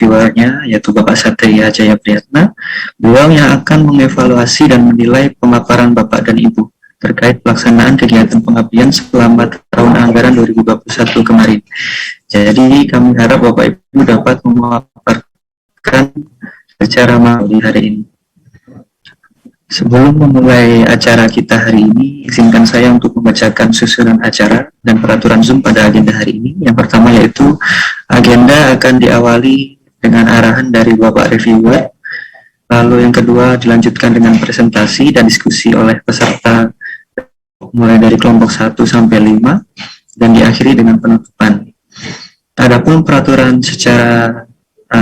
reviewernya, yaitu Bapak Satria Jaya Priyatna. Beliau yang akan mengevaluasi dan menilai pemaparan Bapak dan Ibu terkait pelaksanaan kegiatan pengabdian selama tahun anggaran 2021 kemarin. Jadi kami harap Bapak Ibu dapat memaparkan secara melalui hari ini. Sebelum memulai acara kita hari ini, izinkan saya untuk membacakan susunan acara dan peraturan Zoom pada agenda hari ini. Yang pertama yaitu agenda akan diawali dengan arahan dari Bapak Reviewer, lalu yang kedua dilanjutkan dengan presentasi dan diskusi oleh peserta mulai dari kelompok 1 sampai 5 dan diakhiri dengan penutupan. Adapun peraturan secara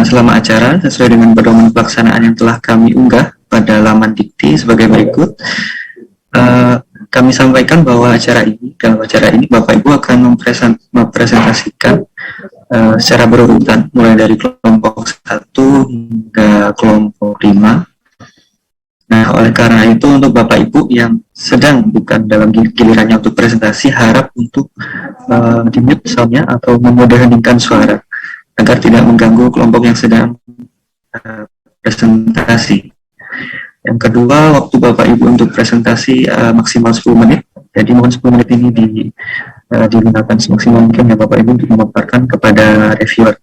selama acara sesuai dengan pedoman pelaksanaan yang telah kami unggah pada laman Dikti sebagai berikut. Kami sampaikan bahwa dalam acara ini Bapak Ibu akan mempresentasikan secara berurutan mulai dari kelompok 1 hingga kelompok 5. Nah, oleh karena itu untuk Bapak Ibu yang sedang bukan dalam gilirannya untuk presentasi, harap untuk di-mute soundnya atau memodernkan suara agar tidak mengganggu kelompok yang sedang presentasi. Yang kedua, waktu Bapak Ibu untuk presentasi maksimal 10 menit. Jadi mohon 10 menit ini digunakan semaksimal mungkin ya Bapak Ibu untuk memaparkan kepada reviewer.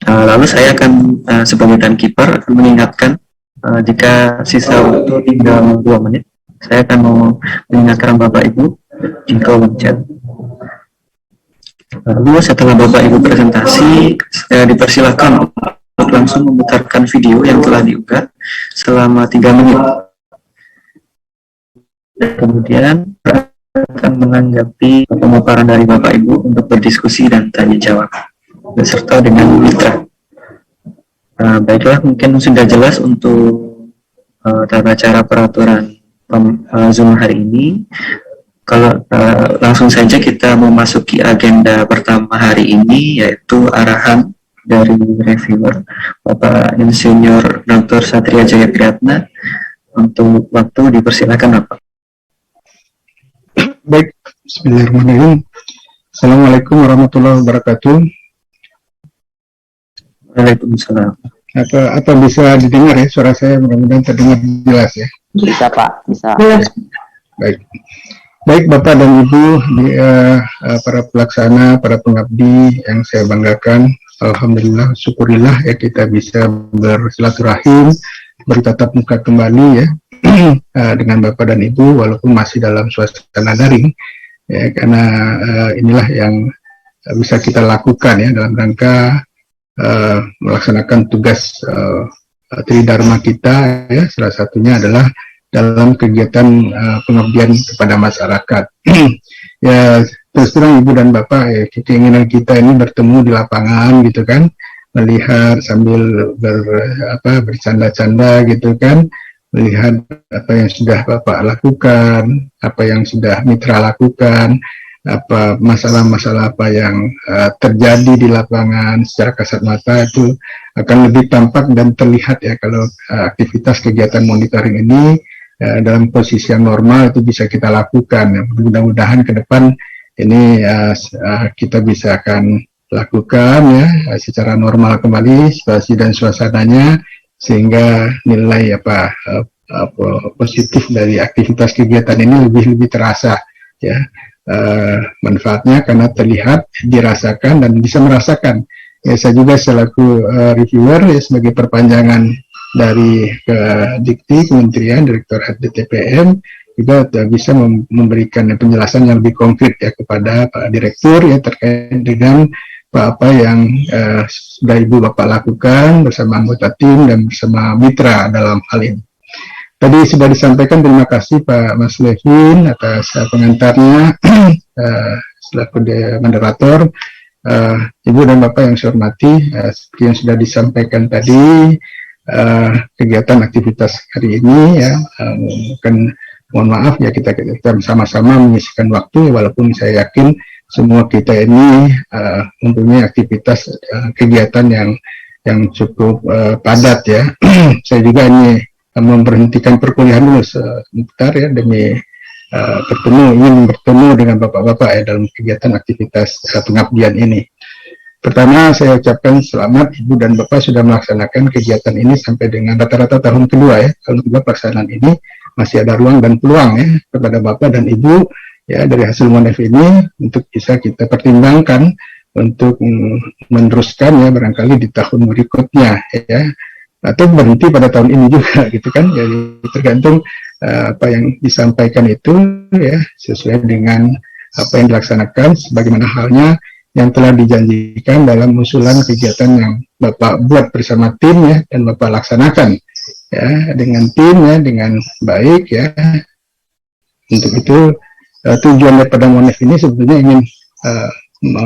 Lalu saya akan sebagai timekeeper akan mengingatkan jika sisa waktu tinggal 2 menit, saya akan mau mengingatkan Bapak Ibu di kolom chat. Lalu setelah Bapak Ibu presentasi, dipersilakan untuk langsung memutarkan video yang telah diunggah selama 3 menit. Kemudian akan menanggapi pemaparan dari Bapak Ibu untuk berdiskusi dan tanya jawab beserta dengan mitra. Baiklah, mungkin sudah jelas untuk tata cara peraturan Zoom hari ini. Kalau langsung saja kita memasuki agenda pertama hari ini, yaitu arahan dari reviewer Bapak Insinyur Dr. Satria Jaya Priyatna. Untuk waktu dipersilakan Bapak. Baik, bismillahirrahmanirrahim. Assalamualaikum warahmatullahi wabarakatuh. Waalaikumsalam. Apa bisa didengar ya suara saya? Mudah-mudahan terdengar jelas ya. Bisa Pak, bisa. Baik Bapak dan Ibu, para pelaksana, para pengabdi yang saya banggakan, alhamdulillah, syukurillah ya kita bisa bersilaturahim, bertatap muka kembali ya dengan Bapak dan Ibu walaupun masih dalam suasana daring ya, karena inilah yang bisa kita lakukan ya dalam rangka melaksanakan tugas tridharma kita ya, salah satunya adalah dalam kegiatan pengabdian kepada masyarakat. Ya terus terang Ibu dan Bapak ya, keinginan kita ini bertemu di lapangan gitu kan, melihat sambil bercanda-canda gitu kan, melihat apa yang sudah Bapak lakukan, apa yang sudah mitra lakukan, apa masalah-masalah apa yang terjadi di lapangan secara kasat mata itu akan lebih tampak dan terlihat ya kalau aktivitas kegiatan monitoring ini dalam posisi yang normal itu bisa kita lakukan. Ya. Mudah-mudahan ke depan ini kita bisa akan lakukan ya secara normal kembali situasi dan suasananya sehingga nilai positif dari aktivitas kegiatan ini lebih terasa ya. Manfaatnya karena terlihat, dirasakan dan bisa merasakan. Ya, saya juga selaku reviewer ya, sebagai perpanjangan dari Dikti Kementerian Direktorat DTPM juga bisa memberikan penjelasan yang lebih konkret ya kepada Pak Direktur ya terkait dengan apa yang sudah Ibu Bapak lakukan bersama anggota tim dan bersama mitra dalam hal ini. Tadi sudah disampaikan, terima kasih Pak Mas Levin atas pengantarnya selaku moderator. Ibu dan Bapak yang saya hormati, seperti yang sudah disampaikan tadi, kegiatan aktivitas hari ini ya, mohon maaf ya kita bersama-sama mengisikan waktu, walaupun saya yakin semua kita ini mempunyai aktivitas kegiatan yang cukup padat ya. Saya juga ini memberhentikan perkuliahan dulu sebentar ya demi ingin bertemu dengan bapak-bapak ya dalam kegiatan aktivitas pengabdian ini. Pertama, saya ucapkan selamat Ibu dan Bapak sudah melaksanakan kegiatan ini sampai dengan rata-rata tahun kedua ya. Tahun kedua pelaksanaan ini masih ada ruang dan peluang ya kepada Bapak dan Ibu ya dari hasil MONEF ini untuk bisa kita pertimbangkan untuk meneruskan ya barangkali di tahun berikutnya ya, atau berhenti pada tahun ini juga gitu kan. Jadi tergantung apa yang disampaikan itu ya sesuai dengan apa yang dilaksanakan sebagaimana halnya yang telah dijanjikan dalam usulan kegiatan yang Bapak buat bersama tim ya dan Bapak laksanakan ya dengan tim ya dengan baik ya. Untuk itu tujuan daripada MONEF ini sebetulnya ingin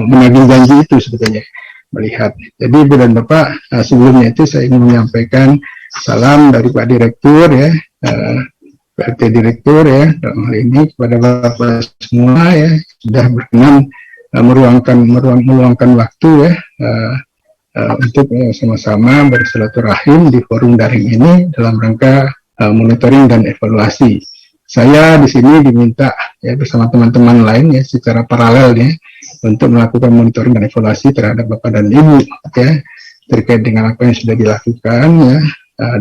menagih janji itu sebetulnya melihat. Jadi Ibu dan Bapak sebelumnya itu saya ingin menyampaikan salam dari Pak Direktur ya, PLT Direktur ya dalam hal ini kepada Bapak semua ya sudah berkenan meluangkan waktu ya untuk sama-sama bersilaturahim di forum daring ini dalam rangka monitoring dan evaluasi. Saya di sini diminta ya bersama teman-teman lain ya secara paralel ya untuk melakukan monitoring dan evaluasi terhadap Bapak dan Ibu ya terkait dengan apa yang sudah dilakukan ya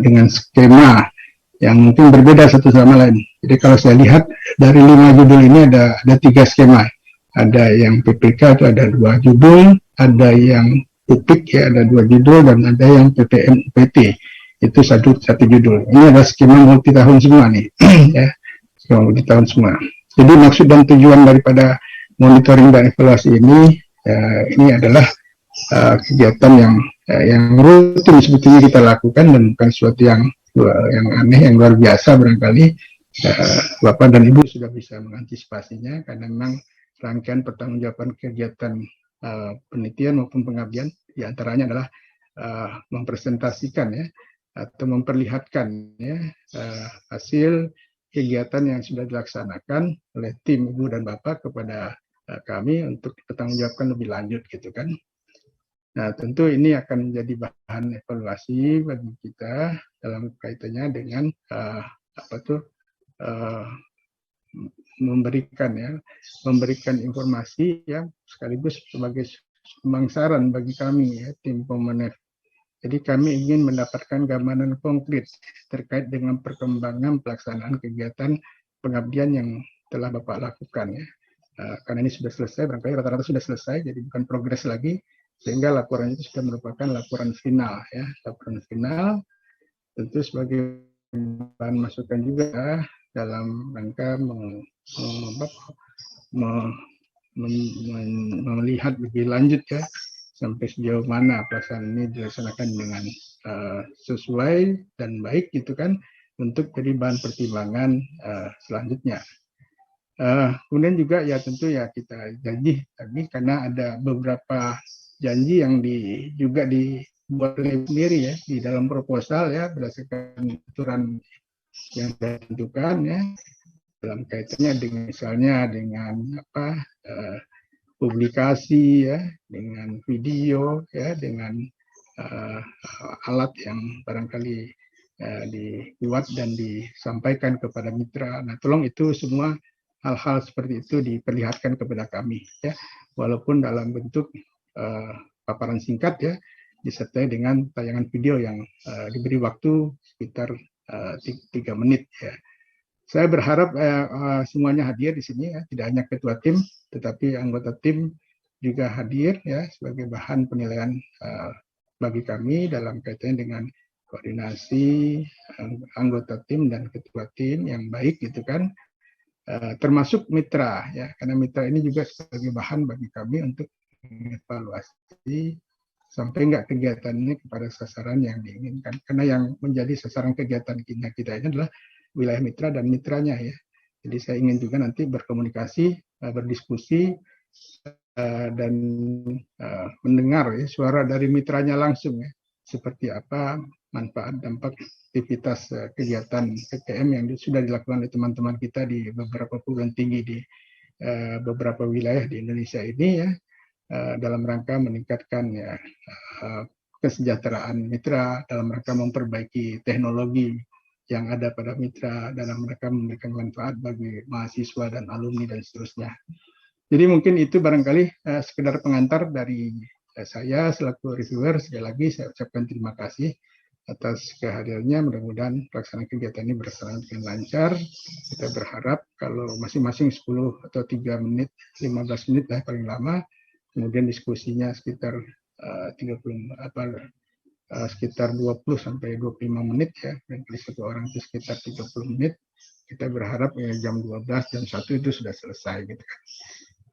dengan skema yang mungkin berbeda satu sama lain. Jadi kalau saya lihat dari 5 judul ini ada 3 skema. Ada yang PPK itu ada 2 judul, ada yang UPIK ya ada 2 judul, dan ada yang PPM UPT itu satu judul. Ini adalah skema multi tahun semua nih, ya skema multi tahun semua. Jadi maksud dan tujuan daripada monitoring dan evaluasi ini adalah kegiatan yang rutin sebetulnya kita lakukan dan bukan sesuatu yang aneh, yang luar biasa barangkali. Bapak dan Ibu sudah bisa mengantisipasinya karena memang rangkaian pertanggungjawaban kegiatan penelitian maupun pengabdian diantaranya adalah mempresentasikan ya atau memperlihatkan ya hasil kegiatan yang sudah dilaksanakan oleh tim Ibu dan Bapak kepada kami untuk dipertanggungjawabkan lebih lanjut gitu kan. Nah tentu ini akan menjadi bahan evaluasi bagi kita dalam kaitannya dengan memberikan informasi yang sekaligus sebagai pembangsaran bagi kami ya tim Pemenef. Jadi kami ingin mendapatkan gambaran konkret terkait dengan perkembangan pelaksanaan kegiatan pengabdian yang telah Bapak lakukan ya. Karena ini sudah selesai, barangkali rata-rata sudah selesai, jadi bukan progres lagi, sehingga laporan itu sudah merupakan laporan final ya. Laporan final tentu sebagai bahan masukan juga dalam rangka melihat lebih lanjut ya sampai sejauh mana pelaksanaan ini dilaksanakan dengan sesuai dan baik gitu kan untuk jadi bahan pertimbangan selanjutnya. Kemudian juga ya tentu ya kita janji tadi karena ada beberapa janji yang juga dibuat sendiri ya di dalam proposal ya berdasarkan aturan yang ditentukan ya dalam kaitannya dengan misalnya dengan publikasi ya dengan video ya dengan alat yang barangkali dibuat dan disampaikan kepada mitra. Nah tolong itu semua hal-hal seperti itu diperlihatkan kepada kami ya walaupun dalam bentuk paparan singkat ya disertai dengan tayangan video yang diberi waktu sekitar 3 menit ya. Saya berharap semuanya hadir di sini ya, tidak hanya ketua tim, tetapi anggota tim juga hadir ya sebagai bahan penilaian bagi kami dalam kaitannya dengan koordinasi anggota tim dan ketua tim yang baik gitu kan, termasuk mitra ya, karena mitra ini juga sebagai bahan bagi kami untuk mengevaluasi sampai enggak kegiatannya kepada sasaran yang diinginkan. Karena yang menjadi sasaran kegiatan kita ini adalah wilayah mitra dan mitranya ya. Jadi saya ingin juga nanti berkomunikasi, berdiskusi dan mendengar ya suara dari mitranya langsung ya. Seperti apa manfaat dampak aktivitas kegiatan PPM yang sudah dilakukan oleh teman-teman kita di beberapa perguruan tinggi di beberapa wilayah di Indonesia ini ya. Dalam rangka meningkatkan ya kesejahteraan mitra, dalam rangka memperbaiki teknologi yang ada pada mitra, dalam rangka memberikan manfaat bagi mahasiswa dan alumni dan seterusnya. Jadi mungkin itu barangkali sekedar pengantar dari saya selaku reviewer sekali lagi saya ucapkan terima kasih atas kehadirannya. Mudah-mudahan pelaksanaan kegiatan ini berjalan dengan lancar. Kita berharap kalau masing-masing 10 atau 3 menit, 15 menit lah paling lama, kemudian diskusinya sekitar 20 sampai 25 menit ya, dan satu orang itu sekitar 30 menit. Kita berharap jam 12, jam 1 itu sudah selesai gitu kan.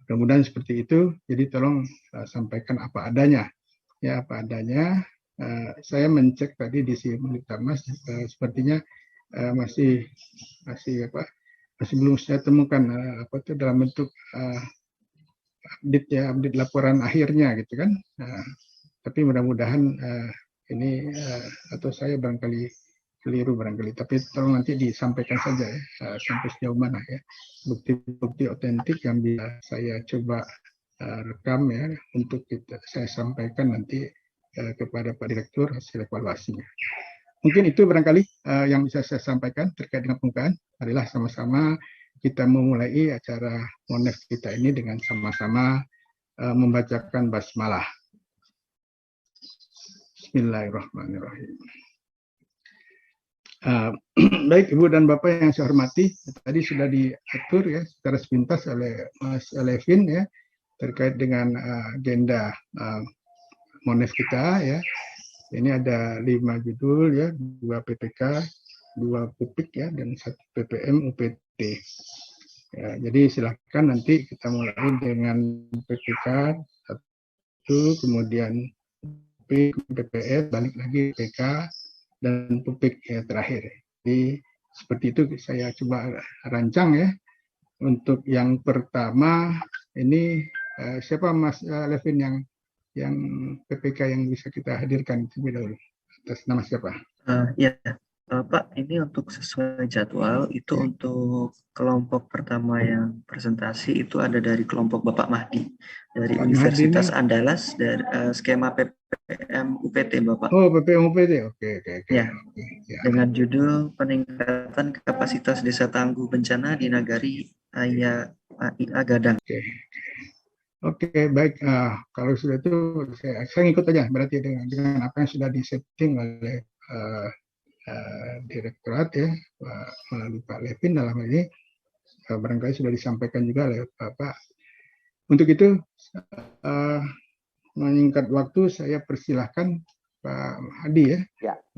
Mudah-mudahan seperti itu. Jadi tolong sampaikan apa adanya. Ya, apa adanya. Saya mencek tadi di Mulita Mas, sepertinya masih belum saya temukan dalam bentuk update laporan akhirnya gitu kan. Tapi mudah-mudahan ini atau saya barangkali keliru barangkali, tapi tolong nanti disampaikan saja ya, sampai sejauh mana ya bukti-bukti otentik yang bisa saya coba rekam ya untuk saya sampaikan nanti kepada Pak Direktur hasil evaluasinya. Mungkin itu barangkali yang bisa saya sampaikan terkait dengan pembukaan. Marilah sama-sama kita memulai acara Monef kita ini dengan sama-sama membacakan basmalah. Bismillahirrahmanirrahim. Baik Ibu dan Bapak yang saya hormati, tadi sudah diatur ya secara sepintas oleh Mas Levin ya terkait dengan agenda Monef kita ya. Ini ada 5 judul ya, 2 PPK, 2 PUPIK ya, dan 1 PPM UPT. Ya, jadi silakan nanti kita mulai dengan PPK 1, kemudian PUPIK, PPF, balik lagi PPK, dan PUPIK ya, terakhir. Jadi seperti itu saya coba rancang ya. Untuk yang pertama ini siapa Mas Levin yang PPK yang bisa kita hadirkan terlebih dahulu? Atas nama siapa? Ya, Pak, ini untuk sesuai jadwal itu untuk kelompok pertama yang presentasi itu ada dari kelompok Bapak Mahdi dari Pak Universitas Mahdi Andalas dari skema PPM UPT Bapak. Oh, PPM UPT, oke. Ya, dengan judul peningkatan kapasitas desa tangguh bencana di Nagari Aya Gadang. Oke, baik. Kalau sudah itu saya ngikut aja berarti dengan apa yang sudah disetting oleh direktorat ya melalui Pak Levin dalam hal ini barangkali sudah disampaikan juga oleh Bapak. Untuk itu menyingkat waktu saya persilahkan Pak Hadi ya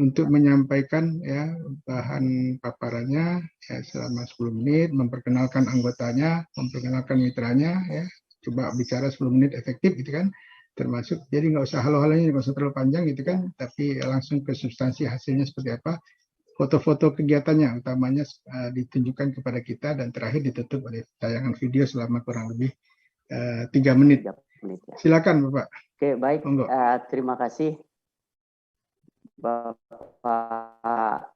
untuk menyampaikan ya bahan paparannya ya selama 10 menit, memperkenalkan anggotanya, memperkenalkan mitranya ya. Coba bicara 10 menit efektif gitu kan, termasuk jadi nggak usah halo-halonya, nggak usah terlalu panjang gitu kan, tapi langsung ke substansi hasilnya seperti apa, foto-foto kegiatannya utamanya ditunjukkan kepada kita, dan terakhir ditutup oleh tayangan video selama kurang lebih 3 menit. Silakan Bapak. Oke, baik. Terima kasih Bapak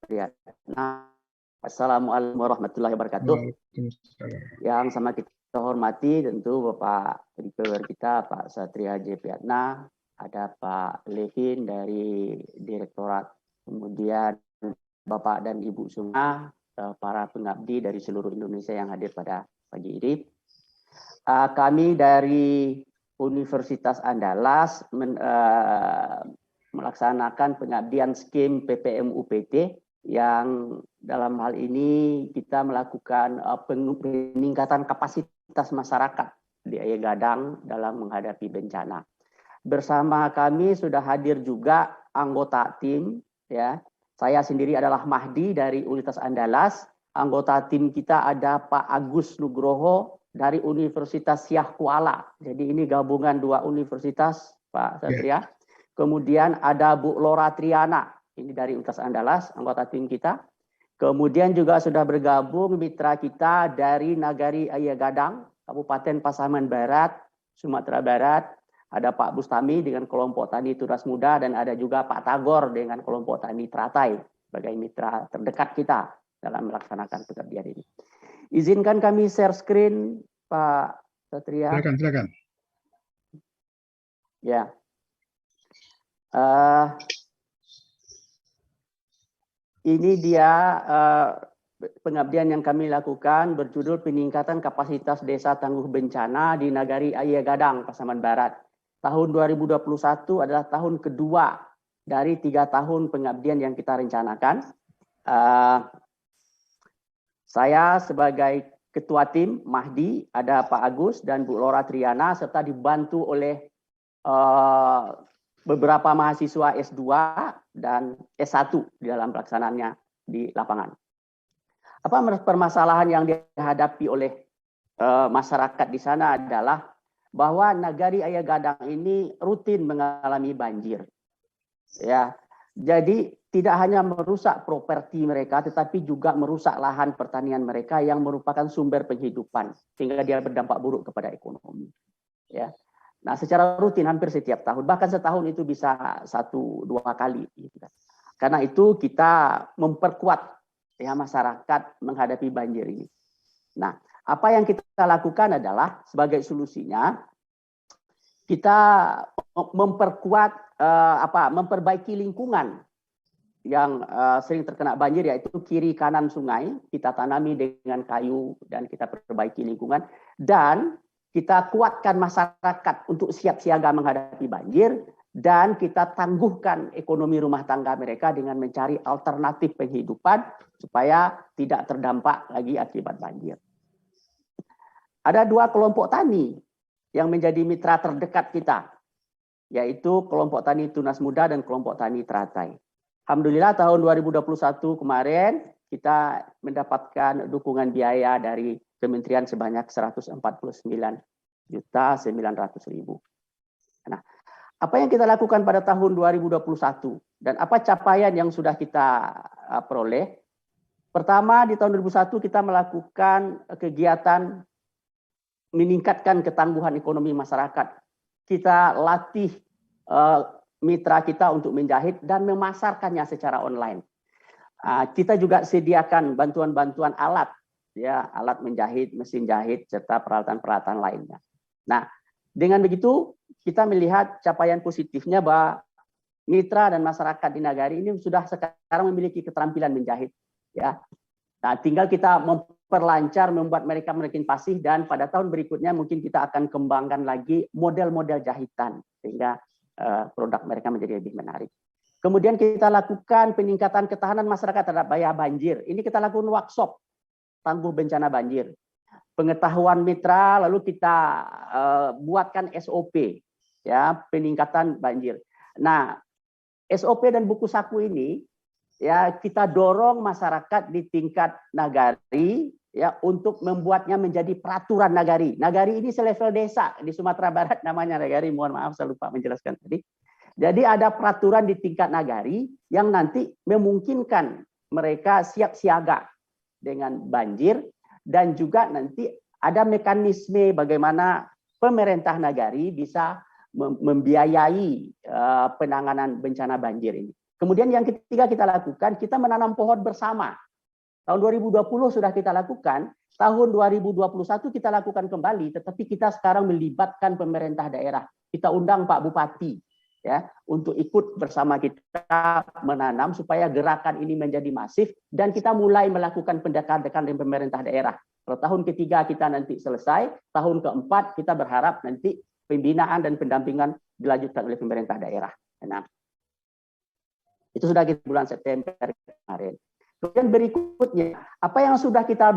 Priyatna. Assalamualaikum warahmatullahi wabarakatuh. Yang sama kita hormati tentu Bapak Reviewer kita, Pak Satria J. Priyatna, ada Pak Levin dari Direktorat, kemudian Bapak dan Ibu semua, para pengabdi dari seluruh Indonesia yang hadir pada pagi ini. Kami dari Universitas Andalas melaksanakan pengabdian skim PPM UPT yang dalam hal ini kita melakukan peningkatan kapasitas masyarakat di Aya Gadang dalam menghadapi bencana. Bersama kami sudah hadir juga anggota tim ya. Saya sendiri adalah Mahdi dari Universitas Andalas. Anggota tim kita ada Pak Agus Nugroho dari Universitas Syah Kuala. Jadi ini gabungan 2 universitas, Pak Satria. Kemudian ada Bu Lora Triana, ini dari Universitas Andalas, anggota tim kita. Kemudian juga sudah bergabung mitra kita dari Nagari Aya Gadang, Kabupaten Pasaman Barat, Sumatera Barat. Ada Pak Bustami dengan kelompok tani Tunas Muda, dan ada juga Pak Tagor dengan kelompok tani Teratai sebagai mitra terdekat kita dalam melaksanakan pekerjaan ini. Izinkan kami share screen, Pak Satria. Silakan. Ya. Ini dia pengabdian yang kami lakukan berjudul peningkatan kapasitas desa tangguh bencana di Nagari Aya Gadang, Pasaman Barat. tahun 2021 adalah tahun kedua dari 3 tahun pengabdian yang kita rencanakan. Saya sebagai ketua tim Mahdi, ada Pak Agus dan Bu Lora Triana, serta dibantu oleh beberapa mahasiswa S2 dan S1 di dalam pelaksanaannya di lapangan. Apa permasalahan yang dihadapi oleh masyarakat di sana adalah bahwa Nagari Ayah Gadang ini rutin mengalami banjir. Ya, jadi tidak hanya merusak properti mereka, tetapi juga merusak lahan pertanian mereka yang merupakan sumber penghidupan, sehingga dia berdampak buruk kepada ekonomi. Ya, nah secara rutin hampir setiap tahun, bahkan setahun itu bisa 1-2 kali. Gitu. Karena itu kita memperkuat ya masyarakat menghadapi banjir ini. Nah, apa yang kita lakukan adalah sebagai solusinya kita memperkuat memperbaiki lingkungan yang sering terkena banjir, yaitu kiri kanan sungai, kita tanami dengan kayu dan kita perbaiki lingkungan, dan kita kuatkan masyarakat untuk siap siaga menghadapi banjir, dan kita tangguhkan ekonomi rumah tangga mereka dengan mencari alternatif penghidupan supaya tidak terdampak lagi akibat banjir. Ada 2 kelompok tani yang menjadi mitra terdekat kita, yaitu kelompok tani Tunas Muda dan kelompok tani Teratai. Alhamdulillah tahun 2021 kemarin kita mendapatkan dukungan biaya dari Kementerian sebanyak 149.900.000. Nah, apa yang kita lakukan pada tahun 2021 dan apa capaian yang sudah kita peroleh? Pertama, di tahun 2001 kita melakukan kegiatan meningkatkan ketangguhan ekonomi masyarakat. Kita latih mitra kita untuk menjahit dan memasarkannya secara online. Kita juga sediakan bantuan-bantuan alat, ya, alat menjahit, mesin jahit, serta peralatan-peralatan lainnya. Nah, dengan begitu kita melihat capaian positifnya bahwa mitra dan masyarakat di Nagari ini sudah sekarang memiliki keterampilan menjahit. Ya, nah, tinggal kita memperlancar, membuat mereka makin fasih, dan pada tahun berikutnya mungkin kita akan kembangkan lagi model-model jahitan sehingga produk mereka menjadi lebih menarik. Kemudian kita lakukan peningkatan ketahanan masyarakat terhadap bahaya banjir. Ini kita lakukan workshop tangguh bencana banjir. Pengetahuan mitra, lalu kita buatkan SOP, ya, peningkatan banjir. Nah, SOP dan buku saku ini ya kita dorong masyarakat di tingkat nagari ya untuk membuatnya menjadi peraturan nagari. Nagari ini selevel desa di Sumatera Barat namanya nagari. Mohon maaf saya lupa menjelaskan tadi. Jadi ada peraturan di tingkat nagari yang nanti memungkinkan mereka siap siaga dengan banjir, dan juga nanti ada mekanisme bagaimana pemerintah nagari bisa membiayai penanganan bencana banjir ini. Kemudian yang ketiga kita lakukan, kita menanam pohon bersama. Tahun 2020 sudah kita lakukan, tahun 2021 kita lakukan kembali, tetapi kita sekarang melibatkan pemerintah daerah. Kita undang Pak Bupati ya untuk ikut bersama kita menanam supaya gerakan ini menjadi masif, dan kita mulai melakukan pendekatan dengan pemerintah daerah. Kalau tahun ketiga kita nanti selesai, tahun keempat kita berharap nanti pembinaan dan pendampingan dilanjutkan oleh pemerintah daerah. Nah, itu sudah kita bulan September kemarin. Kemudian berikutnya, apa yang sudah kita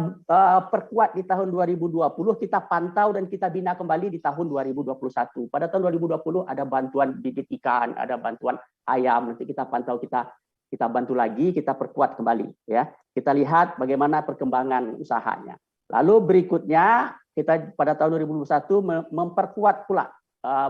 perkuat di tahun 2020, kita pantau dan kita bina kembali di tahun 2021. Pada tahun 2020 ada bantuan bibit ikan, ada bantuan ayam, nanti kita pantau, kita bantu lagi, kita perkuat kembali. Ya, kita lihat bagaimana perkembangan usahanya. Lalu berikutnya, kita pada tahun 2021 memperkuat pula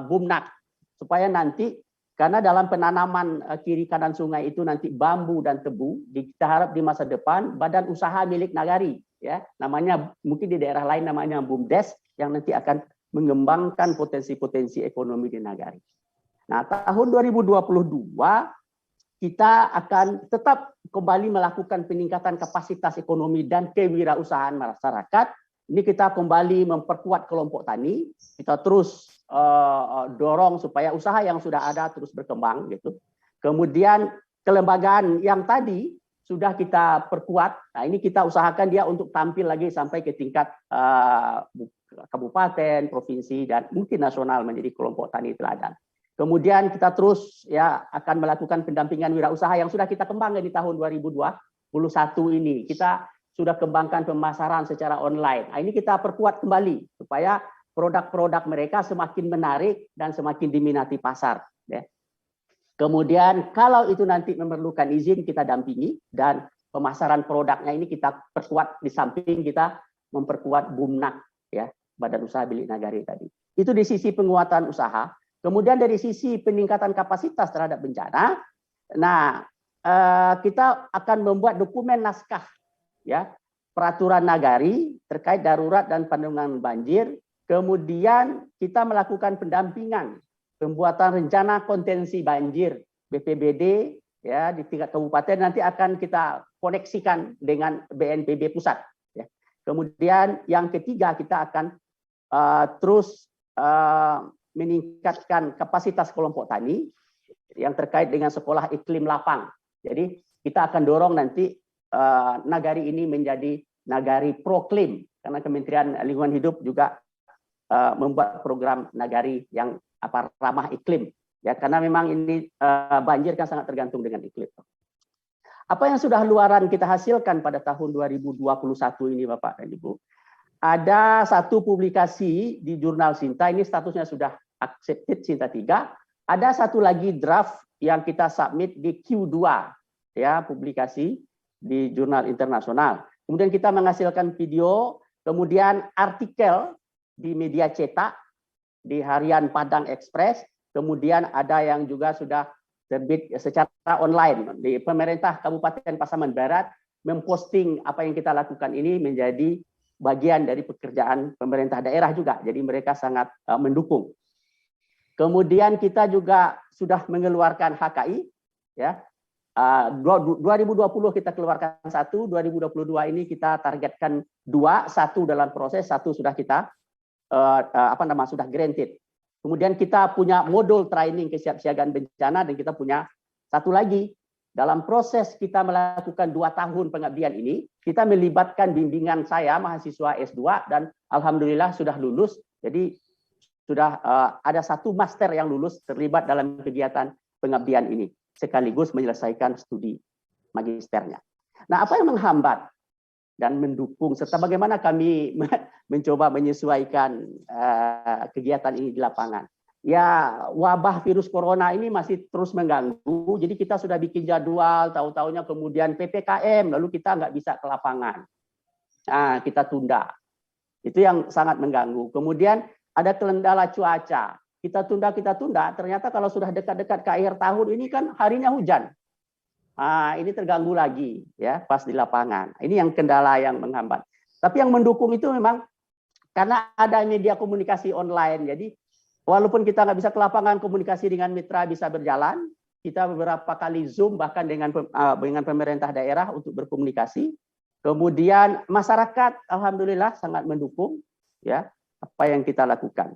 Bumnak, supaya nanti karena dalam penanaman kiri kanan sungai itu nanti bambu dan tebu, kita harap di masa depan badan usaha milik Nagari, ya, namanya mungkin di daerah lain namanya BUMDes, yang nanti akan mengembangkan potensi-potensi ekonomi di Nagari. Nah, tahun 2022 kita akan tetap kembali melakukan peningkatan kapasitas ekonomi dan kewirausahaan masyarakat. Ini kita kembali memperkuat kelompok tani, kita terus dorong supaya usaha yang sudah ada terus berkembang gitu. Kemudian kelembagaan yang tadi sudah kita perkuat. Nah, ini kita usahakan dia untuk tampil lagi sampai ke tingkat kabupaten, provinsi, dan mungkin nasional menjadi kelompok tani teladan. Kemudian kita terus ya akan melakukan pendampingan wirausaha yang sudah kita kembangkan di tahun 2021 ini. Kita sudah kembangkan pemasaran secara online. Nah, ini kita perkuat kembali supaya produk-produk mereka semakin menarik dan semakin diminati pasar. Ya. Kemudian kalau itu nanti memerlukan izin, kita dampingi, dan pemasaran produknya ini kita perkuat di samping kita memperkuat BUMNAK, ya, Badan Usaha Milik Nagari tadi. Itu di sisi penguatan usaha. Kemudian dari sisi peningkatan kapasitas terhadap bencana, nah kita akan membuat dokumen naskah, ya, peraturan nagari terkait darurat dan penanggulangan banjir. Kemudian kita melakukan pendampingan pembuatan rencana kontensi banjir BPBD, ya, di tingkat kabupaten, nanti akan kita koneksikan dengan BNPB pusat. Ya. Kemudian yang ketiga, kita akan terus meningkatkan kapasitas kelompok tani yang terkait dengan sekolah iklim lapang. Jadi kita akan dorong nanti nagari ini menjadi nagari proklim, karena Kementerian Lingkungan Hidup juga membuat program nagari yang ramah iklim, ya, karena memang ini banjir kan sangat tergantung dengan iklim. Apa yang sudah luaran kita hasilkan pada tahun 2021 ini, Bapak dan Ibu? Ada satu publikasi di jurnal Sinta, ini statusnya sudah accepted Sinta 3. Ada satu lagi draft yang kita submit di Q2, ya, publikasi di jurnal internasional. Kemudian kita menghasilkan video, kemudian artikel di media cetak, di harian Padang Express, kemudian ada yang juga sudah terbit secara online di pemerintah Kabupaten Pasaman Barat, memposting apa yang kita lakukan ini menjadi bagian dari pekerjaan pemerintah daerah juga. Jadi mereka sangat mendukung. Kemudian kita juga sudah mengeluarkan HKI, ya. 2020 kita keluarkan 1, 2022 ini kita targetkan 2, 1 dalam proses, 1 sudah kita sudah granted. Kemudian kita punya modul training kesiapsiagaan bencana, dan kita punya satu lagi. Dalam proses kita melakukan 2 tahun pengabdian ini, kita melibatkan bimbingan saya, mahasiswa S2, dan alhamdulillah sudah lulus. Jadi sudah ada 1 master yang lulus terlibat dalam kegiatan pengabdian ini, sekaligus menyelesaikan studi magisternya. Nah, apa yang menghambat dan mendukung, serta bagaimana kami mencoba menyesuaikan kegiatan ini di lapangan? Ya, wabah virus corona ini masih terus mengganggu. Jadi kita sudah bikin jadwal, tahu-tahunya kemudian PPKM, lalu kita nggak bisa ke lapangan. Nah, kita tunda. Itu yang sangat mengganggu. Kemudian ada kendala cuaca. Kita tunda, ternyata kalau sudah dekat-dekat ke akhir tahun ini kan harinya hujan. Nah, ini terganggu lagi, ya, pas di lapangan. Ini yang kendala yang menghambat. Tapi yang mendukung itu memang karena ada media komunikasi online. Jadi walaupun kita nggak bisa ke lapangan, komunikasi dengan mitra bisa berjalan. Kita beberapa kali Zoom bahkan dengan pemerintah daerah untuk berkomunikasi. Kemudian masyarakat alhamdulillah sangat mendukung, ya, apa yang kita lakukan.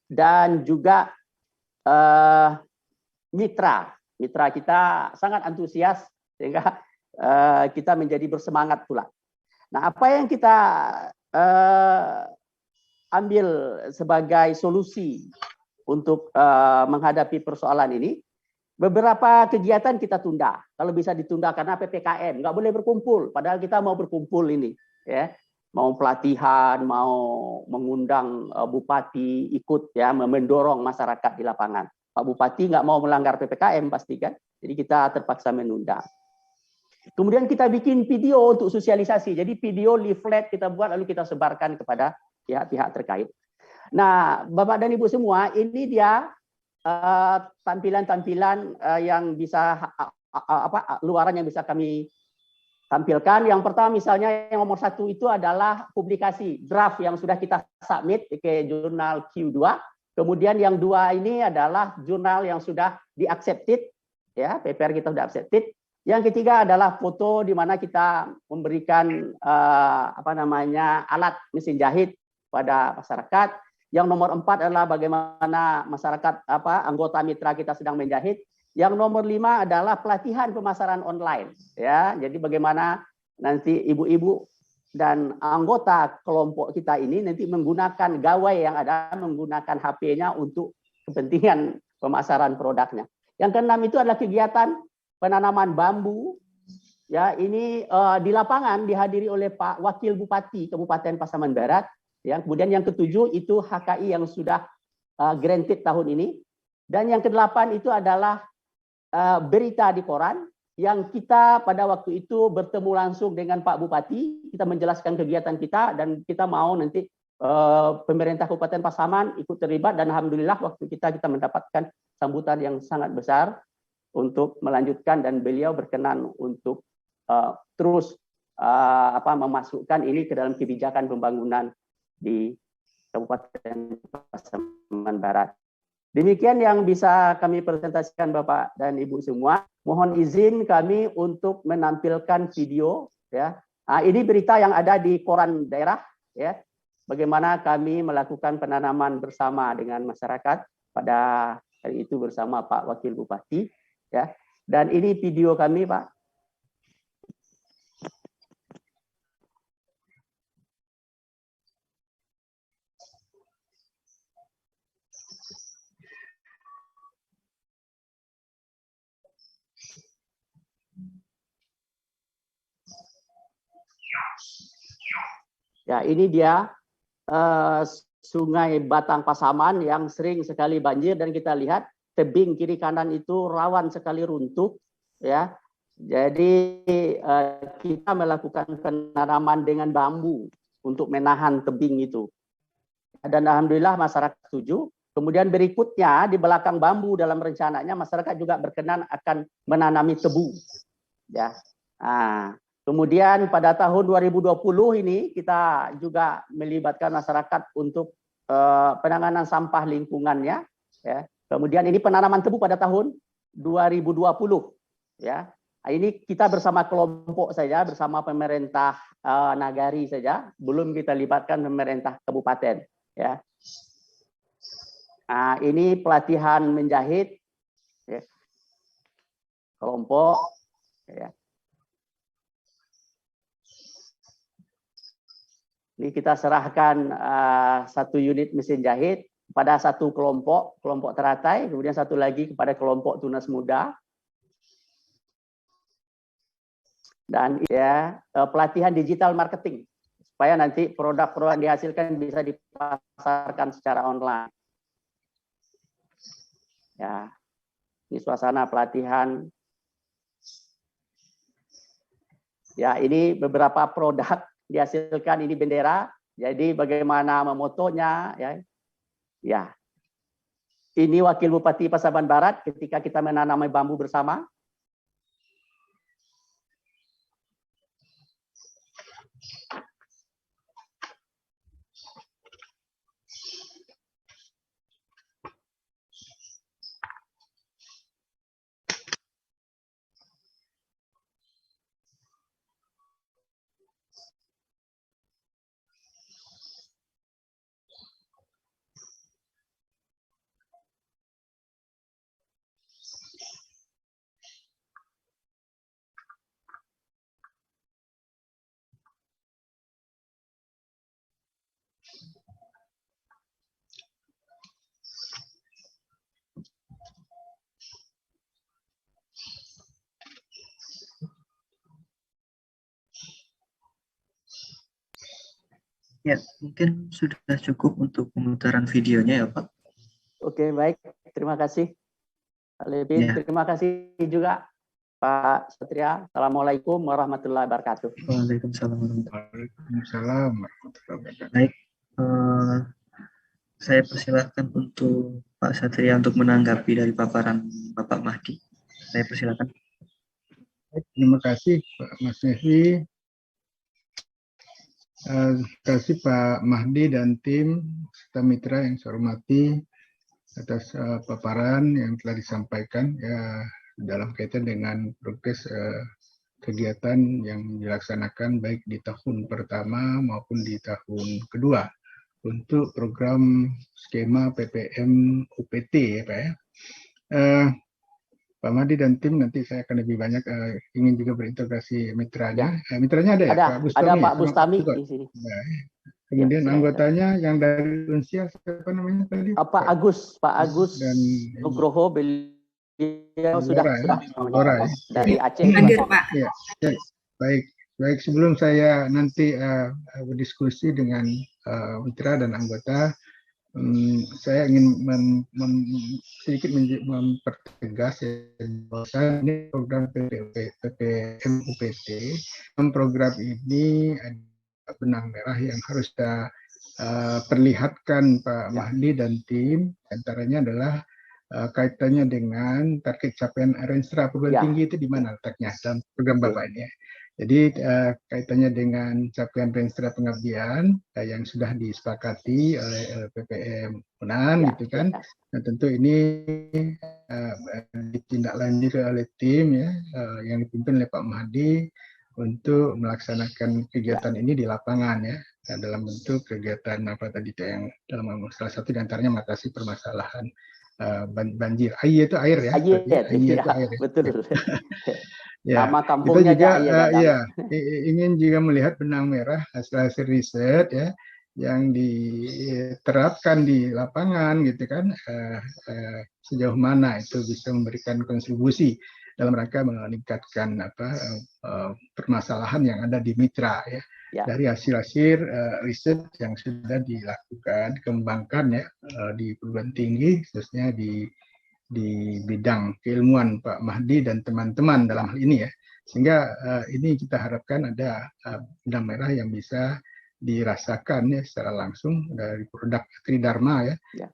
Dan juga mitra kita sangat antusias, sehingga kita menjadi bersemangat pula. Nah, apa yang kita ambil sebagai solusi untuk menghadapi persoalan ini, beberapa kegiatan kita tunda. Kalau bisa ditunda karena PPKM, nggak boleh berkumpul. Padahal kita mau berkumpul ini, ya, mau pelatihan, mau mengundang bupati ikut, ya, mendorong masyarakat di lapangan. Pak Bupati nggak mau melanggar PPKM pasti kan, jadi kita terpaksa menunda. Kemudian kita bikin video untuk sosialisasi. Jadi video leaflet kita buat lalu kita sebarkan kepada pihak-pihak terkait. Nah, Bapak dan Ibu semua, ini dia tampilan-tampilan yang bisa luaran yang bisa kami tampilkan. Yang pertama misalnya yang nomor 1 itu adalah publikasi draft yang sudah kita submit ke jurnal Q2. Kemudian yang 2 ini adalah jurnal yang sudah di-accepted, ya, paper kita sudah accepted. Yang ketiga adalah foto di mana kita memberikan alat mesin jahit pada masyarakat. Yang nomor 4 adalah bagaimana masyarakat anggota mitra kita sedang menjahit. Yang nomor 5 adalah pelatihan pemasaran online, ya. Jadi bagaimana nanti ibu-ibu dan anggota kelompok kita ini nanti menggunakan gawai yang ada, menggunakan HP-nya untuk kepentingan pemasaran produknya. Yang keenam itu adalah kegiatan penanaman bambu. Ya, ini di lapangan dihadiri oleh Pak Wakil Bupati Kabupaten Pasaman Barat. Ya, kemudian yang ketujuh itu HKI yang sudah granted tahun ini. Dan yang kedelapan itu adalah berita di koran yang kita pada waktu itu bertemu langsung dengan Pak Bupati, kita menjelaskan kegiatan kita dan kita mau nanti pemerintah Kabupaten Pasaman ikut terlibat dan alhamdulillah waktu kita mendapatkan sambutan yang sangat besar untuk melanjutkan dan beliau berkenan untuk terus memasukkan ini ke dalam kebijakan pembangunan di Kabupaten Pasaman Barat. Demikian yang bisa kami presentasikan Bapak dan Ibu semua. Mohon izin kami untuk menampilkan video. Ya, ini berita yang ada di koran daerah. Ya, bagaimana kami melakukan penanaman bersama dengan masyarakat pada hari itu bersama Pak Wakil Bupati. Ya, dan ini video kami, Pak. Ya, ini dia Sungai Batang Pasaman yang sering sekali banjir dan kita lihat tebing kiri kanan itu rawan sekali runtuh. Ya, jadi kita melakukan penanaman dengan bambu untuk menahan tebing itu. Dan alhamdulillah masyarakat setuju. Kemudian berikutnya di belakang bambu dalam rencananya masyarakat juga berkenan akan menanami tebu. Ya. Kemudian pada tahun 2020 ini kita juga melibatkan masyarakat untuk penanganan sampah lingkungannya. Ya. Kemudian ini penanaman tebu pada tahun 2020. Ya. Ini kita bersama kelompok saja, bersama pemerintah nagari saja, belum kita libatkan pemerintah kabupaten. Ya. Ini pelatihan menjahit ya. Kelompok. Ya. Ini kita serahkan satu unit mesin jahit pada satu kelompok teratai, kemudian satu lagi kepada kelompok tunas muda. Dan ya pelatihan digital marketing supaya nanti produk-produk yang dihasilkan bisa dipasarkan secara online. Ya, ini suasana pelatihan. Ya, ini beberapa produk dihasilkan, ini bendera. Jadi bagaimana memotonya, ya. Ya. Ini Wakil Bupati Pasaman Barat ketika kita menanami bambu bersama. Ya, mungkin sudah cukup untuk pemutaran videonya ya Pak. Oke, baik. Terima kasih. Lebih ya. Terima kasih juga Pak Satria. Assalamualaikum warahmatullahi wabarakatuh. Waalaikumsalam warahmatullahi wabarakatuh. Baik, saya persilahkan untuk Pak Satria untuk menanggapi dari paparan Bapak Mahdi. Saya persilahkan. Terima kasih Pak Mas Mehdi. Terima kasih Pak Mahdi dan tim serta mitra yang saya hormati atas paparan yang telah disampaikan ya dalam kaitan dengan progres kegiatan yang dilaksanakan baik di tahun pertama maupun di tahun kedua untuk program skema PPM UPT ya Pak ya. Pak Mahdi dan tim nanti saya akan lebih banyak ingin juga berintegrasi mitranya. Ya. Mitranya ada ya Ada, Pak Bustami, ada Pak sama Bustami Tagor. di sini. Nah, kemudian Ya, anggotanya yang dari Unsia siapa namanya tadi? Pak Agus dan Nugroho, beliau sudah Lora, ya. dari Aceh. Hadir, Pak. Ya, baik. Sebelum saya nanti berdiskusi dengan mitra dan anggota, saya ingin sedikit mempertegas bahwa ini program PPM UPT. Program ini ada benang merah yang harus kita perlihatkan Pak Mahdi dan tim. Antaranya adalah kaitannya dengan target capaian Renstra perguruan tinggi itu di mana letaknya dalam program Bapak ini. Jadi kaitannya dengan capaian Renstra pengabdian yang sudah disepakati oleh PPM Unan, gitu kan. Nah, tentu ini ditindaklanjuti oleh tim yang dipimpin oleh Pak Mahdi untuk melaksanakan kegiatan ini di lapangan dalam bentuk kegiatan apa tadi yang dalam salah satu diantaranya mengatasi permasalahan banjir. Air itu air ya. Air, betul. Ya, nama kampungnya kita juga ingin juga melihat benang merah hasil riset yang diterapkan di lapangan gitu kan, sejauh mana itu bisa memberikan kontribusi dalam rangka meningkatkan permasalahan yang ada di mitra dari hasil-hasil riset yang sudah dilakukan, dikembangkan di perguruan tinggi, khususnya di bidang keilmuan Pak Mahdi dan teman-teman dalam hal ini sehingga ini kita harapkan ada benang merah yang bisa dirasakan secara langsung dari produk Tridharma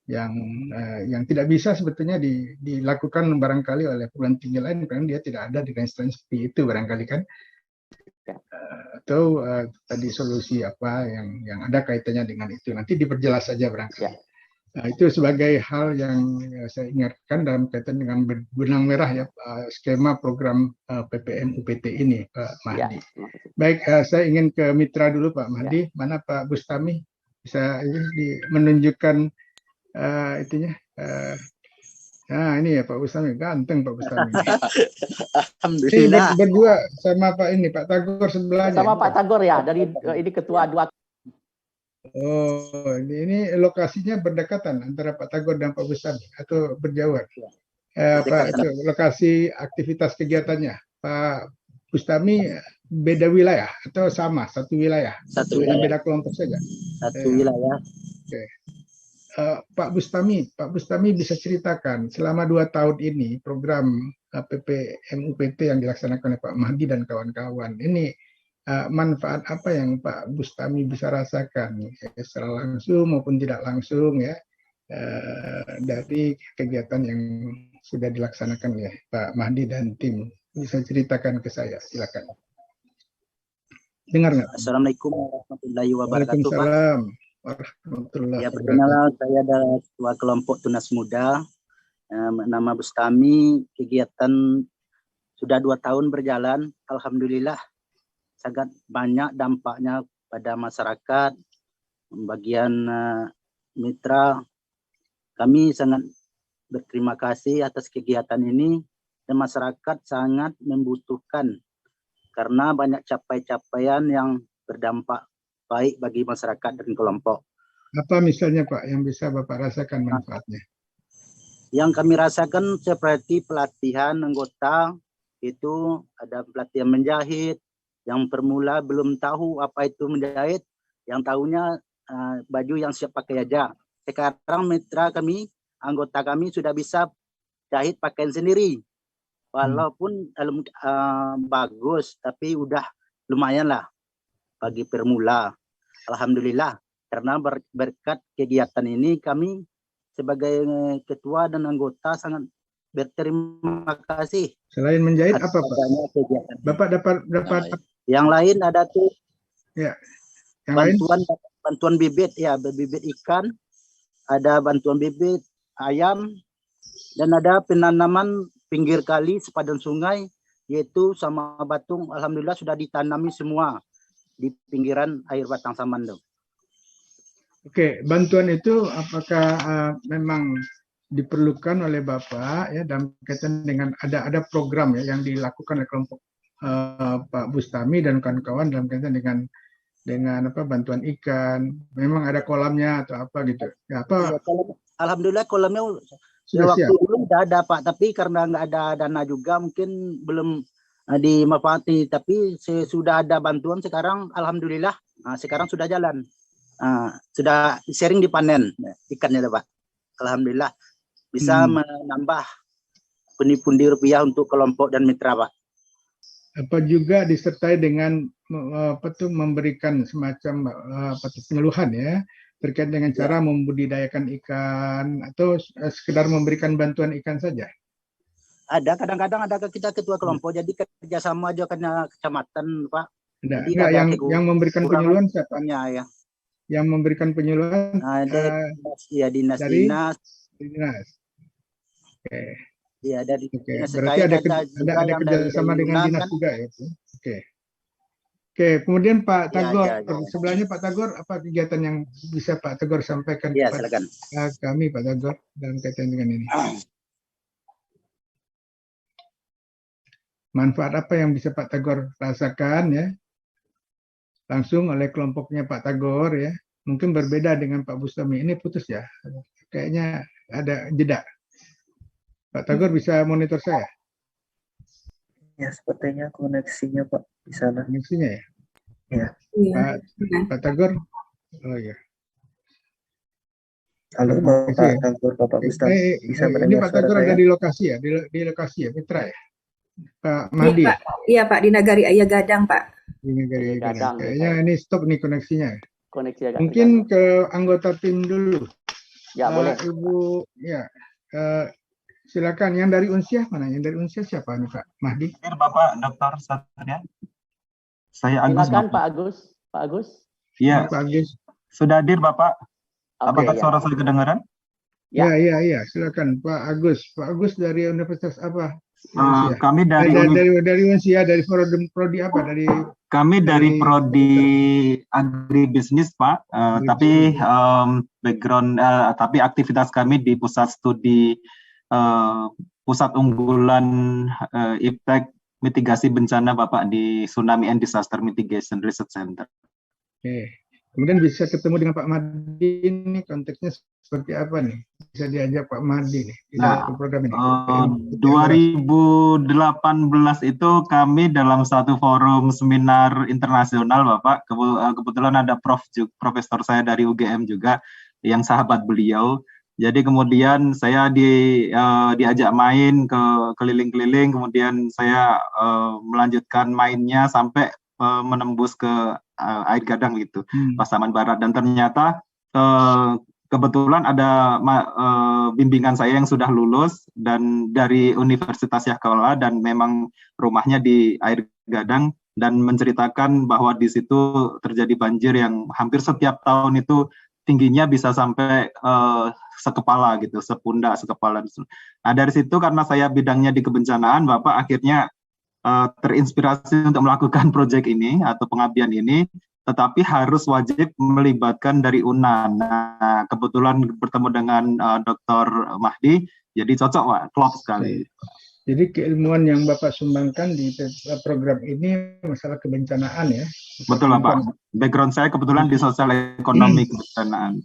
yang tidak bisa sebetulnya dilakukan barangkali oleh perguruan tinggi lain karena dia tidak ada di range seperti itu barangkali kan. Atau tadi solusi apa yang ada kaitannya dengan itu nanti diperjelas saja barangkali. Nah, itu sebagai hal yang saya ingatkan dalam kaitan dengan benang merah skema program PPM UPT ini Pak Mahdi. Baik, saya ingin ke mitra dulu Pak Mahdi. Mana Pak Bustami bisa menunjukkan itunya. Nah ini ya Pak Bustami, ganteng Pak Bustami. Alhamdulillah. Ini berdua sama Pak Tagor sebelahnya. Sama Pak Tagor dari ini ketua dua. Oh, ini lokasinya berdekatan antara Pak Tagor dan Pak Bustami atau berjauhan? Pak, lokasi aktivitas kegiatannya. Pak Bustami beda wilayah atau sama satu wilayah? Satu wilayah. Beda kelompok saja. Satu wilayah. Oke. Pak Bustami bisa ceritakan selama 2 tahun ini program PPM UPT yang dilaksanakan oleh Pak Mahdi dan kawan-kawan ini. Manfaat apa yang Pak Bustami bisa rasakan secara langsung maupun tidak langsung dari kegiatan yang sudah dilaksanakan oleh Pak Mahdi dan tim, bisa ceritakan ke saya, silakan. Dengar nggak? Assalamualaikum warahmatullahi wabarakatuh. Waalaikumsalam warahmatullahi wabarakatuh. Perkenalkan, saya adalah ketua kelompok Tunas Muda, nama Bustami. Kegiatan sudah 2 tahun berjalan, alhamdulillah. Sangat banyak dampaknya pada masyarakat, bagian mitra. Kami sangat berterima kasih atas kegiatan ini dan masyarakat sangat membutuhkan karena banyak capaian yang berdampak baik bagi masyarakat dan kelompok. Apa misalnya Pak yang bisa Bapak rasakan manfaatnya? Yang kami rasakan seperti pelatihan anggota, itu ada pelatihan menjahit. Yang permula belum tahu apa itu menjahit, yang tahunya baju yang siap pakai aja. Sekarang mitra kami, anggota kami sudah bisa jahit pakaian sendiri. Walaupun bagus, tapi udah lumayan lah bagi permula. Alhamdulillah, karena berkat kegiatan ini kami sebagai ketua dan anggota sangat berterima kasih. Selain menjahit apa Pak? Bapak dapat yang lain ada tuh bantuan bibit bibit ikan, ada bantuan bibit ayam, dan ada penanaman pinggir kali sepadan sungai yaitu sama batung. Alhamdulillah sudah ditanami semua di pinggiran air Batang Samandung. Oke, bantuan itu apakah memang diperlukan oleh Bapak ya dalam kaitan dengan ada program ya yang dilakukan oleh kelompok Pak Bustami dan kawan-kawan dalam kaitan dengan bantuan ikan. Memang ada kolamnya atau apa gitu. Ya, apa? Alhamdulillah kolamnya Sudah waktu siap. dulu udah ada Pak, tapi karena nggak ada dana juga mungkin belum dimanfaati. Tapi sudah ada bantuan sekarang, alhamdulillah. Sekarang sudah jalan, sudah sering dipanen ikannya Pak. Alhamdulillah bisa menambah pundi-pundi rupiah untuk kelompok dan mitra Pak. Apa juga disertai dengan memberikan semacam penyuluhan ya terkait dengan cara membudidayakan ikan atau sekedar memberikan bantuan ikan saja? Ada, kadang-kadang ada kita ketua kelompok, jadi kerjasama aja karena kecamatan Pak. Enggak, yang memberikan penyuluhan siapa? Ya. Yang memberikan penyuluhan dinas. Oke. Iya, dari dinas. Berarti ada kerjasama dengan dinas juga ya. Oke, kemudian Pak Tagor, sebelahnya Pak Tagor, apa kegiatan yang bisa Pak Tagor sampaikan kepada kami Pak Tagor dalam kaitan dengan ini? Manfaat apa yang bisa Pak Tagor rasakan ya? Langsung oleh kelompoknya Pak Tagor ya. Mungkin berbeda dengan Pak Bustami. Ini putus ya. Kayaknya ada jeda. Pak Tagor bisa monitor saya? Ya, sepertinya koneksinya Pak di sana. Koneksinya ya? Ya. Pak Tagor? Oh ya. Halo Bapak Tagor, Bapak Bustami. Bisa mendengar ini Pak Tagor saya? ada di lokasi ya? Di lokasi ya, Mitra ya? Pak Madi? Iya Pak, di Nagari Ayah Gadang Pak. Di Nagari Ayah Gadang. Kayaknya ini stop nih koneksinya. Koneksi Mungkin ke anggota tim dulu. Ya, boleh. Ibu, ya. Silakan, yang dari Unsyah mana? Yang dari Unsyah siapa nih Pak Mahdi? Bapak Dr. Satria. Saya Agus. Silakan Pak Agus. Pak Agus. Iya. Pak Agus. Sudah hadir Bapak? Apakah ya. suara saya kedengaran? Ya. Ya. Silakan Pak Agus. Pak Agus dari Universitas apa? Kami dari Unsyah, dari prodi apa? Kami dari prodi agribisnis Pak. Tapi background tapi aktivitas kami di pusat studi pusat unggulan IPTEK mitigasi bencana Bapak di Tsunami and Disaster Mitigation Research Center. Oke. Kemudian bisa ketemu dengan Pak Mahdi ini konteksnya seperti apa nih? Bisa diajak Pak Mahdi nih di dalam program ini. 2018 itu kami dalam satu forum seminar internasional Bapak. Kebetulan ada profesor saya dari UGM juga yang sahabat beliau. Jadi kemudian saya diajak main ke keliling-keliling, kemudian saya melanjutkan mainnya sampai menembus ke Air Gadang gitu, Pasaman Barat, dan ternyata kebetulan ada bimbingan saya yang sudah lulus dan dari Universitas Yahkaula dan memang rumahnya di Air Gadang dan menceritakan bahwa di situ terjadi banjir yang hampir setiap tahun itu tingginya bisa sampai sekepala gitu, sepundak, sekepala. Nah dari situ karena saya bidangnya di kebencanaan, Bapak akhirnya terinspirasi untuk melakukan proyek ini atau pengabdian ini, tetapi harus wajib melibatkan dari UNAN. Nah, kebetulan bertemu dengan Dr. Mahdi, jadi cocok Pak, klop sekali. Jadi keilmuan yang Bapak sumbangkan di program ini masalah kebencanaan ya? Betul Bapak, background saya kebetulan di sosial ekonomi kebencanaan.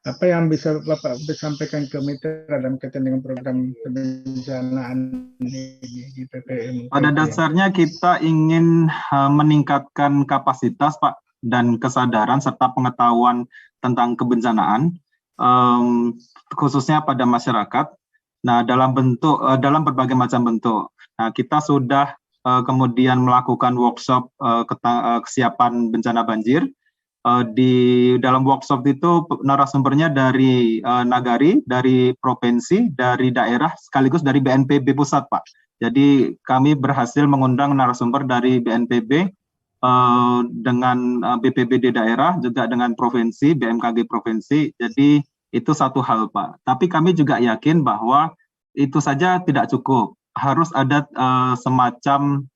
Apa yang bisa Bapak sampaikan ke mitra dalam kaitan dengan program kebencanaan di PPM? Pada dasarnya kita ingin meningkatkan kapasitas Pak dan kesadaran serta pengetahuan tentang kebencanaan, khususnya pada masyarakat. Nah, dalam berbagai macam bentuk. Nah, kita sudah kemudian melakukan workshop kesiapan bencana banjir. Di dalam workshop itu narasumbernya dari Nagari, dari provinsi, dari daerah, sekaligus dari BNPB pusat Pak. Jadi kami berhasil mengundang narasumber dari BNPB dengan BPBD daerah, juga dengan provinsi, BMKG provinsi. Jadi itu satu hal Pak. Tapi kami juga yakin bahwa itu saja tidak cukup. Harus ada semacam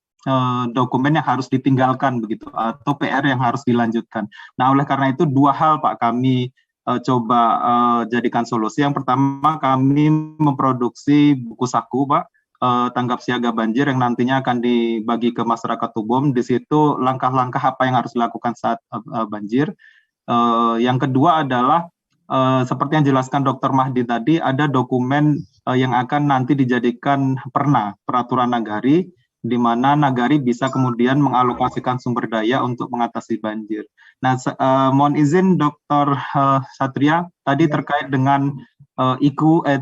dokumen yang harus ditinggalkan begitu, atau PR yang harus dilanjutkan. Nah, oleh karena itu dua hal Pak kami coba jadikan solusi. Yang pertama, kami memproduksi buku saku, Pak, tanggap siaga banjir yang nantinya akan dibagi ke masyarakat umum. Di situ langkah-langkah apa yang harus dilakukan saat banjir. Yang kedua adalah seperti yang jelaskan Dr. Mahdi tadi, ada dokumen yang akan nanti dijadikan peraturan nagari, di mana nagari bisa kemudian mengalokasikan sumber daya untuk mengatasi banjir. Nah, mohon izin Dr. Satria, tadi terkait dengan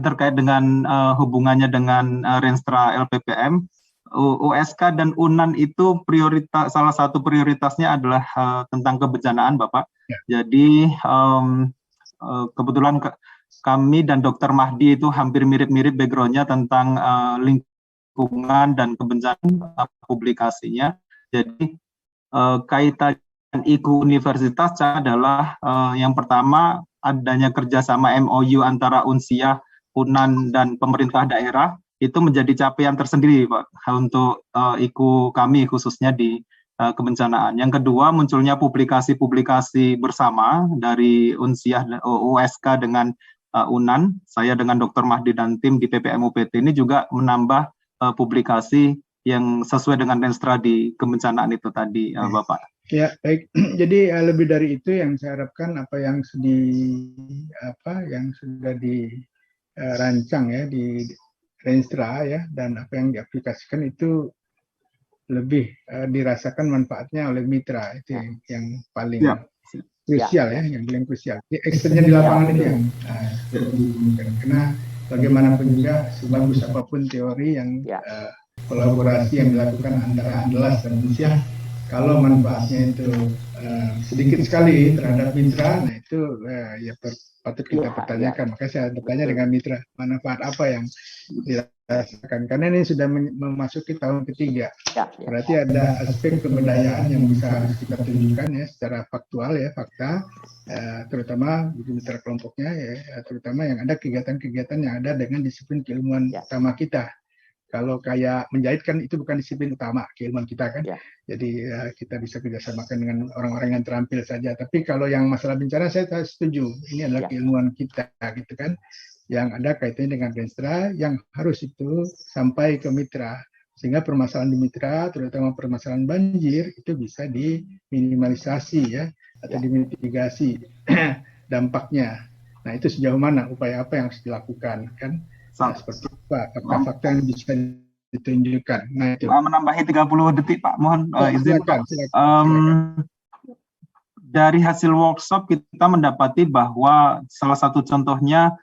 terkait dengan hubungannya dengan Renstra LPPM, USK dan UNAN itu salah satu prioritasnya adalah tentang kebencanaan, Bapak. Ya. Jadi kebetulan kami dan Dr. Mahdi itu hampir mirip-mirip background-nya tentang lingkungan dan kebencanaan publikasinya. Jadi kaitan IKU Universitas adalah yang pertama adanya kerjasama MOU antara Unsiah, UNAN dan pemerintah daerah itu menjadi capaian tersendiri, Pak, untuk IKU kami khususnya di kebencanaan. Yang kedua, munculnya publikasi-publikasi bersama dari Unsiah USK dengan UNAN. Saya dengan Dr. Mahdi dan tim di PPM UPT ini juga menambah publikasi yang sesuai dengan Renstra di kebencanaan itu tadi, Bapak. Ya, baik. Jadi lebih dari itu yang saya harapkan yang sudah dirancang ya di Renstra ya, dan apa yang diaplikasikan itu lebih dirasakan manfaatnya oleh mitra. Itu yang paling krusial ya, yang paling krusial. Actionnya di lapangan itu yang karena bagaimanapun juga sebagus apapun teori yang kolaborasi yang dilakukan antara Andalas dan Unsiah, kalau manfaatnya itu sedikit sekali terhadap mitra, nah itu patut kita pertanyakan. Maka saya bertanya dengan mitra, manfaat apa yang dirasakan? Karena ini sudah memasuki tahun ketiga. Berarti ada aspek kebudayaan yang bisa harus kita tunjukkan ya secara faktual ya, fakta, terutama di mitra kelompoknya ya, terutama yang ada kegiatan-kegiatan yang ada dengan disiplin keilmuan utama kita. Kalau kayak menjahit kan itu bukan disiplin utama keilmuan kita kan. Jadi kita bisa kerjasamakan dengan orang-orang yang terampil saja. Tapi kalau yang masalah bencana saya setuju. Ini adalah keilmuan kita gitu kan. Yang ada kaitannya dengan Renstra yang harus itu sampai ke mitra. Sehingga permasalahan di mitra, terutama permasalahan banjir itu bisa diminimalisasi ya atau dimitigasi dampaknya. Nah, itu sejauh mana upaya apa yang harus dilakukan kan? Nah, seperti apa fakta-fakta yang bisa ditunjukkan. Nah, itu. Menambahi 30 detik, Pak. Mohon izin. Silakan. Dari hasil workshop kita mendapati bahwa salah satu contohnya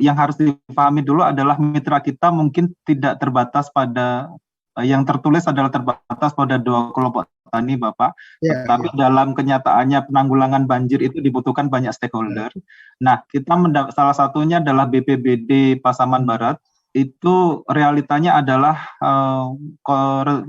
yang harus dipahami dulu adalah mitra kita mungkin tidak terbatas pada yang tertulis adalah terbatas pada 2 kelompok tani, Bapak. Tapi dalam kenyataannya penanggulangan banjir itu dibutuhkan banyak stakeholder. Nah, kita salah satunya adalah BPBD Pasaman Barat. Itu realitanya adalah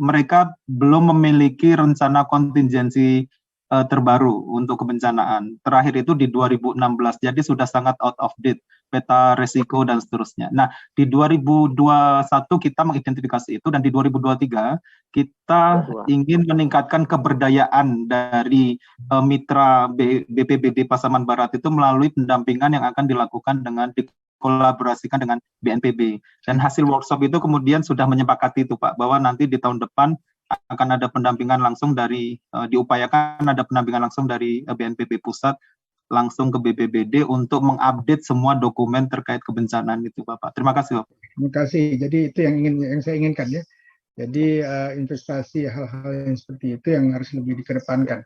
mereka belum memiliki rencana kontingensi terbaru untuk kebencanaan. Terakhir itu di 2016, jadi sudah sangat out of date, peta resiko dan seterusnya. Nah, di 2021 kita mengidentifikasi itu, dan di 2023 kita ingin meningkatkan keberdayaan dari mitra BPBD Pasaman Barat itu melalui pendampingan yang akan dilakukan dengan dikolaborasikan dengan BNPB. Dan hasil workshop itu kemudian sudah menyepakati itu, Pak, bahwa nanti di tahun depan akan ada pendampingan langsung dari diupayakan ada pendampingan langsung dari BNPB pusat langsung ke BPBD untuk mengupdate semua dokumen terkait kebencanaan itu, Bapak. Terima kasih, Bapak. Terima kasih. Jadi itu yang saya inginkan ya. Jadi investasi hal-hal yang seperti itu yang harus lebih dikedepankan.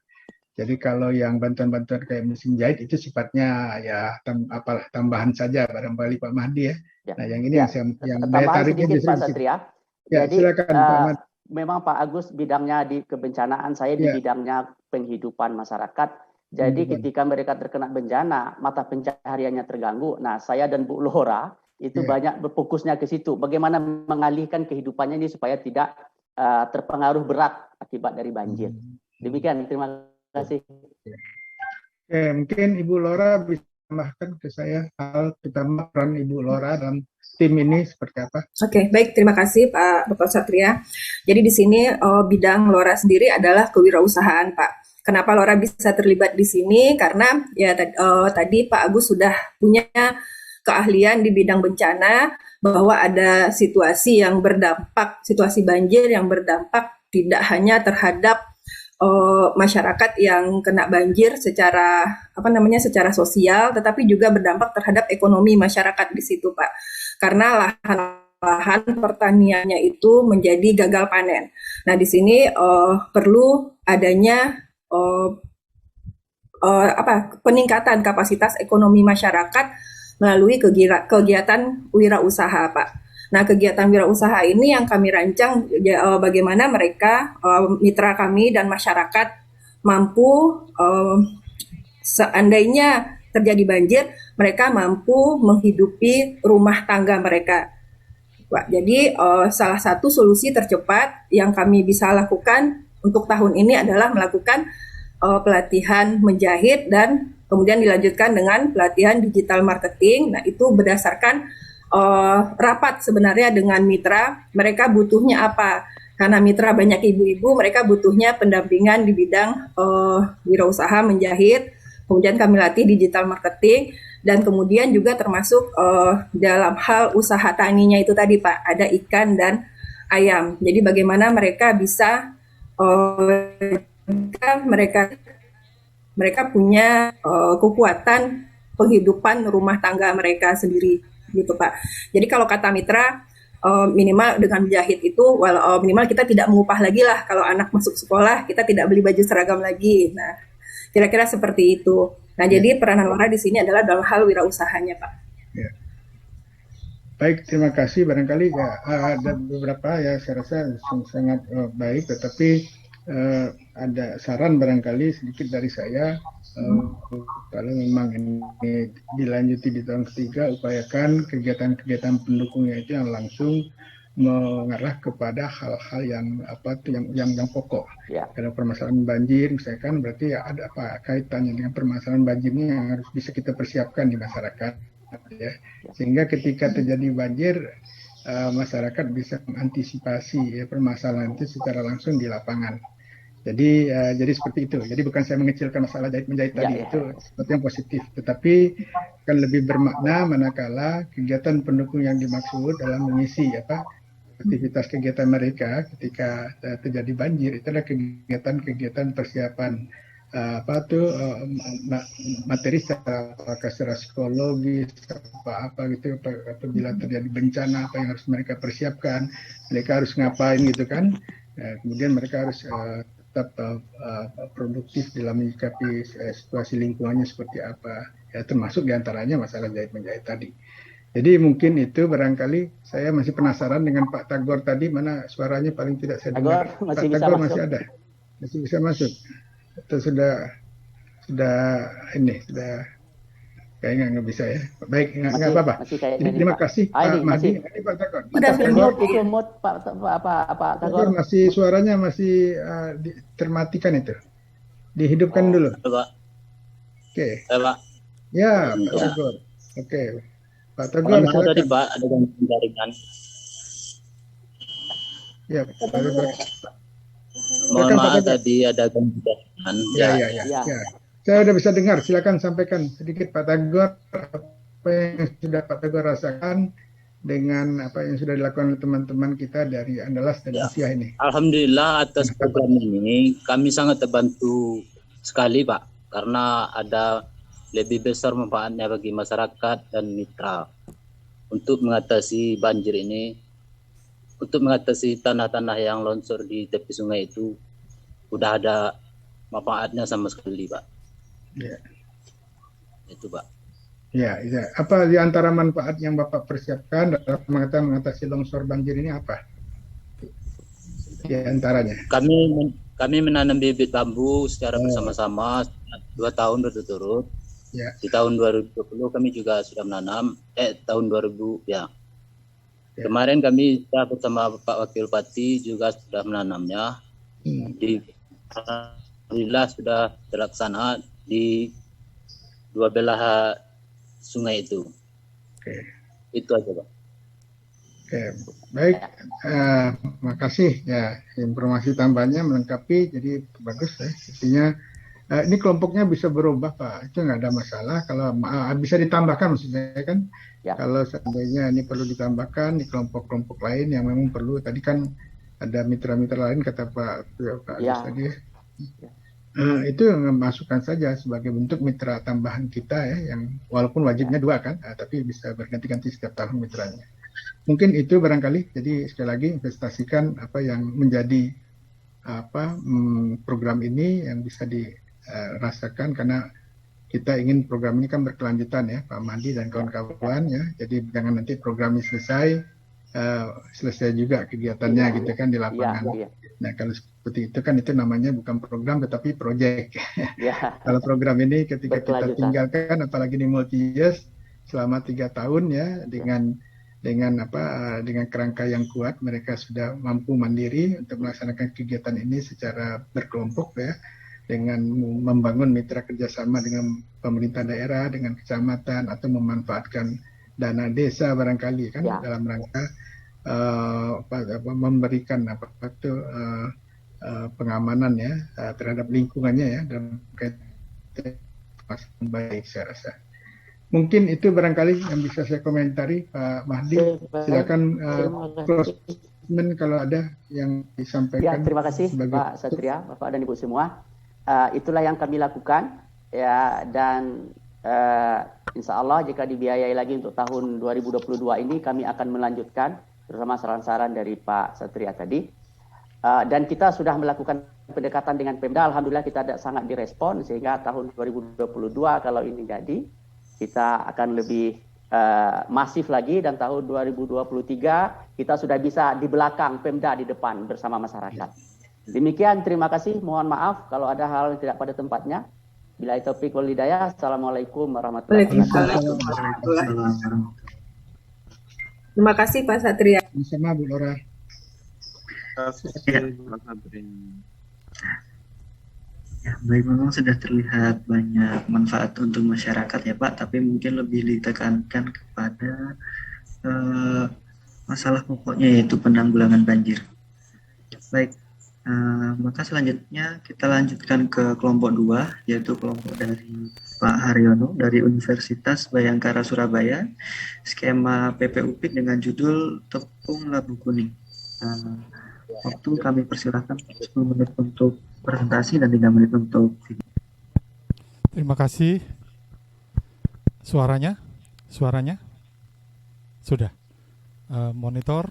Jadi kalau yang bantuan-bantuan kayak mesin jahit itu sifatnya ya tambahan saja barangkali Pak Mahdi ya. Nah, yang ini yang daya tariknya sedikit, Pak Satria. Ya, jadi, silakan Pak Mahdi. Memang Pak Agus bidangnya di kebencanaan, saya di bidangnya penghidupan masyarakat. Jadi ketika mereka terkena bencana, mata pencahariannya terganggu. Nah, saya dan Bu Lora itu banyak berfokusnya ke situ. Bagaimana mengalihkan kehidupannya ini supaya tidak terpengaruh berat akibat dari banjir. Demikian, terima kasih. Oke, mungkin Ibu Lora bisa tambahkan ke saya hal pertama peran Ibu Lora dalam tim ini seperti apa? Oke, baik, terima kasih Pak Dr. Satria. Jadi di sini bidang Lora sendiri adalah kewirausahaan, Pak. Kenapa Lora bisa terlibat di sini? Karena ya tadi Pak Agus sudah punya keahlian di bidang bencana, bahwa ada situasi yang berdampak, situasi banjir yang berdampak tidak hanya terhadap masyarakat yang kena banjir secara secara sosial, tetapi juga berdampak terhadap ekonomi masyarakat di situ, Pak. Karena lahan pertaniannya itu menjadi gagal panen. Nah, di sini perlu adanya peningkatan kapasitas ekonomi masyarakat melalui kegiatan wirausaha, Pak. Nah, kegiatan wirausaha ini yang kami rancang bagaimana mereka, mitra kami dan masyarakat mampu seandainya terjadi banjir, mereka mampu menghidupi rumah tangga mereka. Pak. Jadi salah satu solusi tercepat yang kami bisa lakukan untuk tahun ini adalah melakukan pelatihan menjahit dan kemudian dilanjutkan dengan pelatihan digital marketing. Nah, itu berdasarkan rapat sebenarnya dengan mitra, mereka butuhnya apa. Karena mitra banyak ibu-ibu, mereka butuhnya pendampingan di bidang wirausaha menjahit, kemudian kami latih digital marketing, dan kemudian juga termasuk dalam hal usaha taninya itu tadi, Pak, ada ikan dan ayam. Jadi bagaimana mereka bisa mereka punya kekuatan penghidupan rumah tangga mereka sendiri, gitu, Pak. Jadi kalau kata mitra, minimal dengan menjahit itu, minimal kita tidak mengupah lagi lah. Kalau anak masuk sekolah, kita tidak beli baju seragam lagi. Nah, kira-kira seperti itu. Nah, jadi peranan Lora di sini adalah dalam hal wirausahanya, Pak. Ya. Baik, terima kasih. Barangkali ya ada beberapa ya saya rasa sangat baik, tetapi ada saran barangkali sedikit dari saya. Kalau memang ini dilanjuti di tahun ketiga, upayakan kegiatan-kegiatan pendukungnya itu yang langsung mengarah kepada hal-hal yang pokok. Ya. Kalau permasalahan banjir misalkan, berarti ya ada apa kaitannya dengan permasalahan banjir ini yang harus bisa kita persiapkan di masyarakat, ya. Sehingga ketika terjadi banjir, masyarakat bisa mengantisipasi ya, permasalahan itu secara langsung di lapangan. Jadi seperti itu. Jadi bukan saya mengecilkan masalah jahit menjahit tadi, itu sesuatu yang positif, tetapi akan lebih bermakna manakala kegiatan pendukung yang dimaksud dalam mengisi aktivitas kegiatan mereka ketika terjadi banjir itu adalah kegiatan persiapan materi secara psikologis gitu, apabila terjadi bencana apa yang harus mereka persiapkan, mereka harus ngapain gitu kan. Kemudian mereka harus tetap produktif dalam menyikapi situasi lingkungannya seperti apa, ya, termasuk diantaranya masalah jahit menjahit tadi. Jadi mungkin itu barangkali. Saya masih penasaran dengan Pak Tagor tadi, mana suaranya paling tidak saya dengar. Pak Tagor masih ada, masih bisa masuk. Atau sudah kayaknya nggak bisa ya. Baik, nggak apa-apa. Jadi terima kasih Pak Mahdi. Ini Pak Tagor. Itu mood Pak Tagor masih suaranya masih termatikan itu. Dihidupkan dulu. Oke. Pak. Ya, Pak Tagor. Oke. Pak Tagor, silakan. Tadi Pak ada gangguan jaringan. Ya, Pak Tagor. Mohon maaf tadi ada gangguan jaringan. Ya. Saya sudah bisa dengar. Silakan sampaikan sedikit Pak Tagor apa yang sudah Pak Tagor rasakan dengan apa yang sudah dilakukan oleh teman-teman kita dari Andalas dan Asia ini. Alhamdulillah atas program ini kami sangat terbantu sekali, Pak, karena ada lebih besar manfaatnya bagi masyarakat dan mitra untuk mengatasi banjir ini, untuk mengatasi tanah-tanah yang longsor di tepi sungai itu udah ada manfaatnya sama sekali, Pak. Ya. Itu, Pak. Ya. Apa di antara manfaat yang Bapak persiapkan dalam mengatasi longsor banjir ini apa? Di antaranya. Kami menanam bibit bambu secara bersama-sama 2 tahun berturut-turut. Ya. Di tahun 2020 kami juga sudah menanam. Tahun 2000 ya. Kemarin kami bersama Pak Wakil Bupati juga sudah menanamnya. Alhamdulillah sudah terlaksana di 2 belah sungai itu. Oke. Itu aja, Pak. Oke, baik. Makasih ya, informasi tambahnya melengkapi, jadi bagus ya. Intinya Ini kelompoknya bisa berubah Pak, itu nggak ada masalah. Kalau bisa ditambahkan maksud saya kan, Ya. kalau seandainya ini perlu ditambahkan di kelompok-kelompok lain yang memang perlu. Tadi kan ada mitra-mitra lain kata Pak Agus Ya. tadi. Ya. Itu masukkan saja sebagai bentuk mitra tambahan kita ya, yang walaupun wajibnya 2 kan, tapi bisa berganti-ganti setiap tahun mitranya. Mungkin itu barangkali. Jadi sekali lagi investasikan apa yang menjadi program ini yang bisa dirasakan, karena kita ingin program ini kan berkelanjutan ya Pak Mandi dan kawan-kawan ya. Jadi jangan nanti program ini selesai juga kegiatannya gitu kan di lapangan. Nah kalau seperti itu kan itu namanya bukan program tetapi proyek. Kalau program ini ketika kita tinggalkan, apalagi di multi years selama 3 tahun ya, dengan kerangka yang kuat, mereka sudah mampu mandiri untuk melaksanakan kegiatan ini secara berkelompok ya, dengan membangun mitra kerjasama dengan pemerintah daerah, dengan kecamatan, atau memanfaatkan dana desa barangkali kan dalam rangka memberikan pengamanan ya terhadap lingkungannya ya, dalam kaitan baik saya rasa. Mungkin itu barangkali yang bisa saya komentari Pak Mahdi. Silakan close statement kalau ada yang disampaikan. Ya, terima kasih Pak Satria, Bapak dan Ibu semua. Itulah yang kami lakukan ya, dan insya Allah jika dibiayai lagi untuk tahun 2022 ini, kami akan melanjutkan bersama saran-saran dari Pak Satria tadi. Dan kita sudah melakukan pendekatan dengan Pemda. Alhamdulillah kita sangat direspon, sehingga tahun 2022 kalau ini jadi, kita akan lebih masif lagi, dan tahun 2023 kita sudah bisa di belakang Pemda, di depan bersama masyarakat. Demikian, terima kasih. Mohon maaf kalau ada hal yang tidak pada tempatnya. Bila taufik wal hidayah. Assalamualaikum warahmatullahi wabarakatuh. Terima kasih Pak Satria. Sama Bu Lora. Ya, baik, memang sudah terlihat banyak manfaat untuk masyarakat ya Pak, tapi mungkin lebih ditekankan kepada masalah pokoknya, yaitu penanggulangan banjir. Baik, maka selanjutnya kita lanjutkan ke kelompok 2, yaitu kelompok dari Pak Haryono dari Universitas Bayangkara Surabaya, skema PPUPIK dengan judul Tepung Labu Kuning. Waktu kami persilahkan 10 menit untuk presentasi dan 3 menit untuk video. Terima kasih. Suaranya sudah. Monitor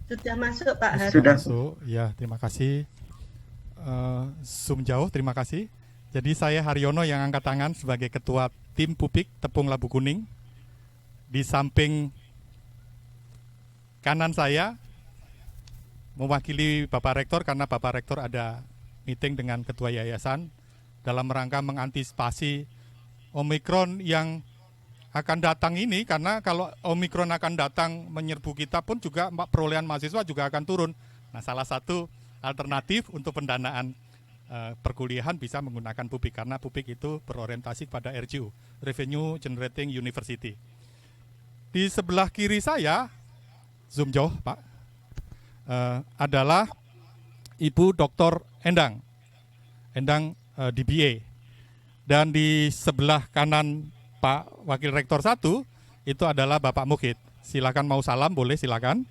sudah masuk Pak Haryono. Sudah masuk. Ya, terima kasih. Zoom jauh, terima kasih. Jadi saya Haryono yang angkat tangan sebagai ketua tim Pupik Tepung Labu Kuning. Di samping kanan saya mewakili Bapak Rektor, karena Bapak Rektor ada meeting dengan Ketua Yayasan dalam rangka mengantisipasi Omikron yang akan datang ini, karena kalau Omikron akan datang menyerbu kita pun juga perolehan mahasiswa juga akan turun. Nah, salah satu alternatif untuk pendanaan perkuliahan bisa menggunakan Pupik, karena Pupik itu berorientasi pada RGU, Revenue Generating University. Di sebelah kiri saya, zoom jauh Pak, adalah Ibu Dr. Endang DBA, dan di sebelah kanan Pak Wakil Rektor 1 itu adalah Bapak Mukhid. Silakan, mau salam boleh, silakan.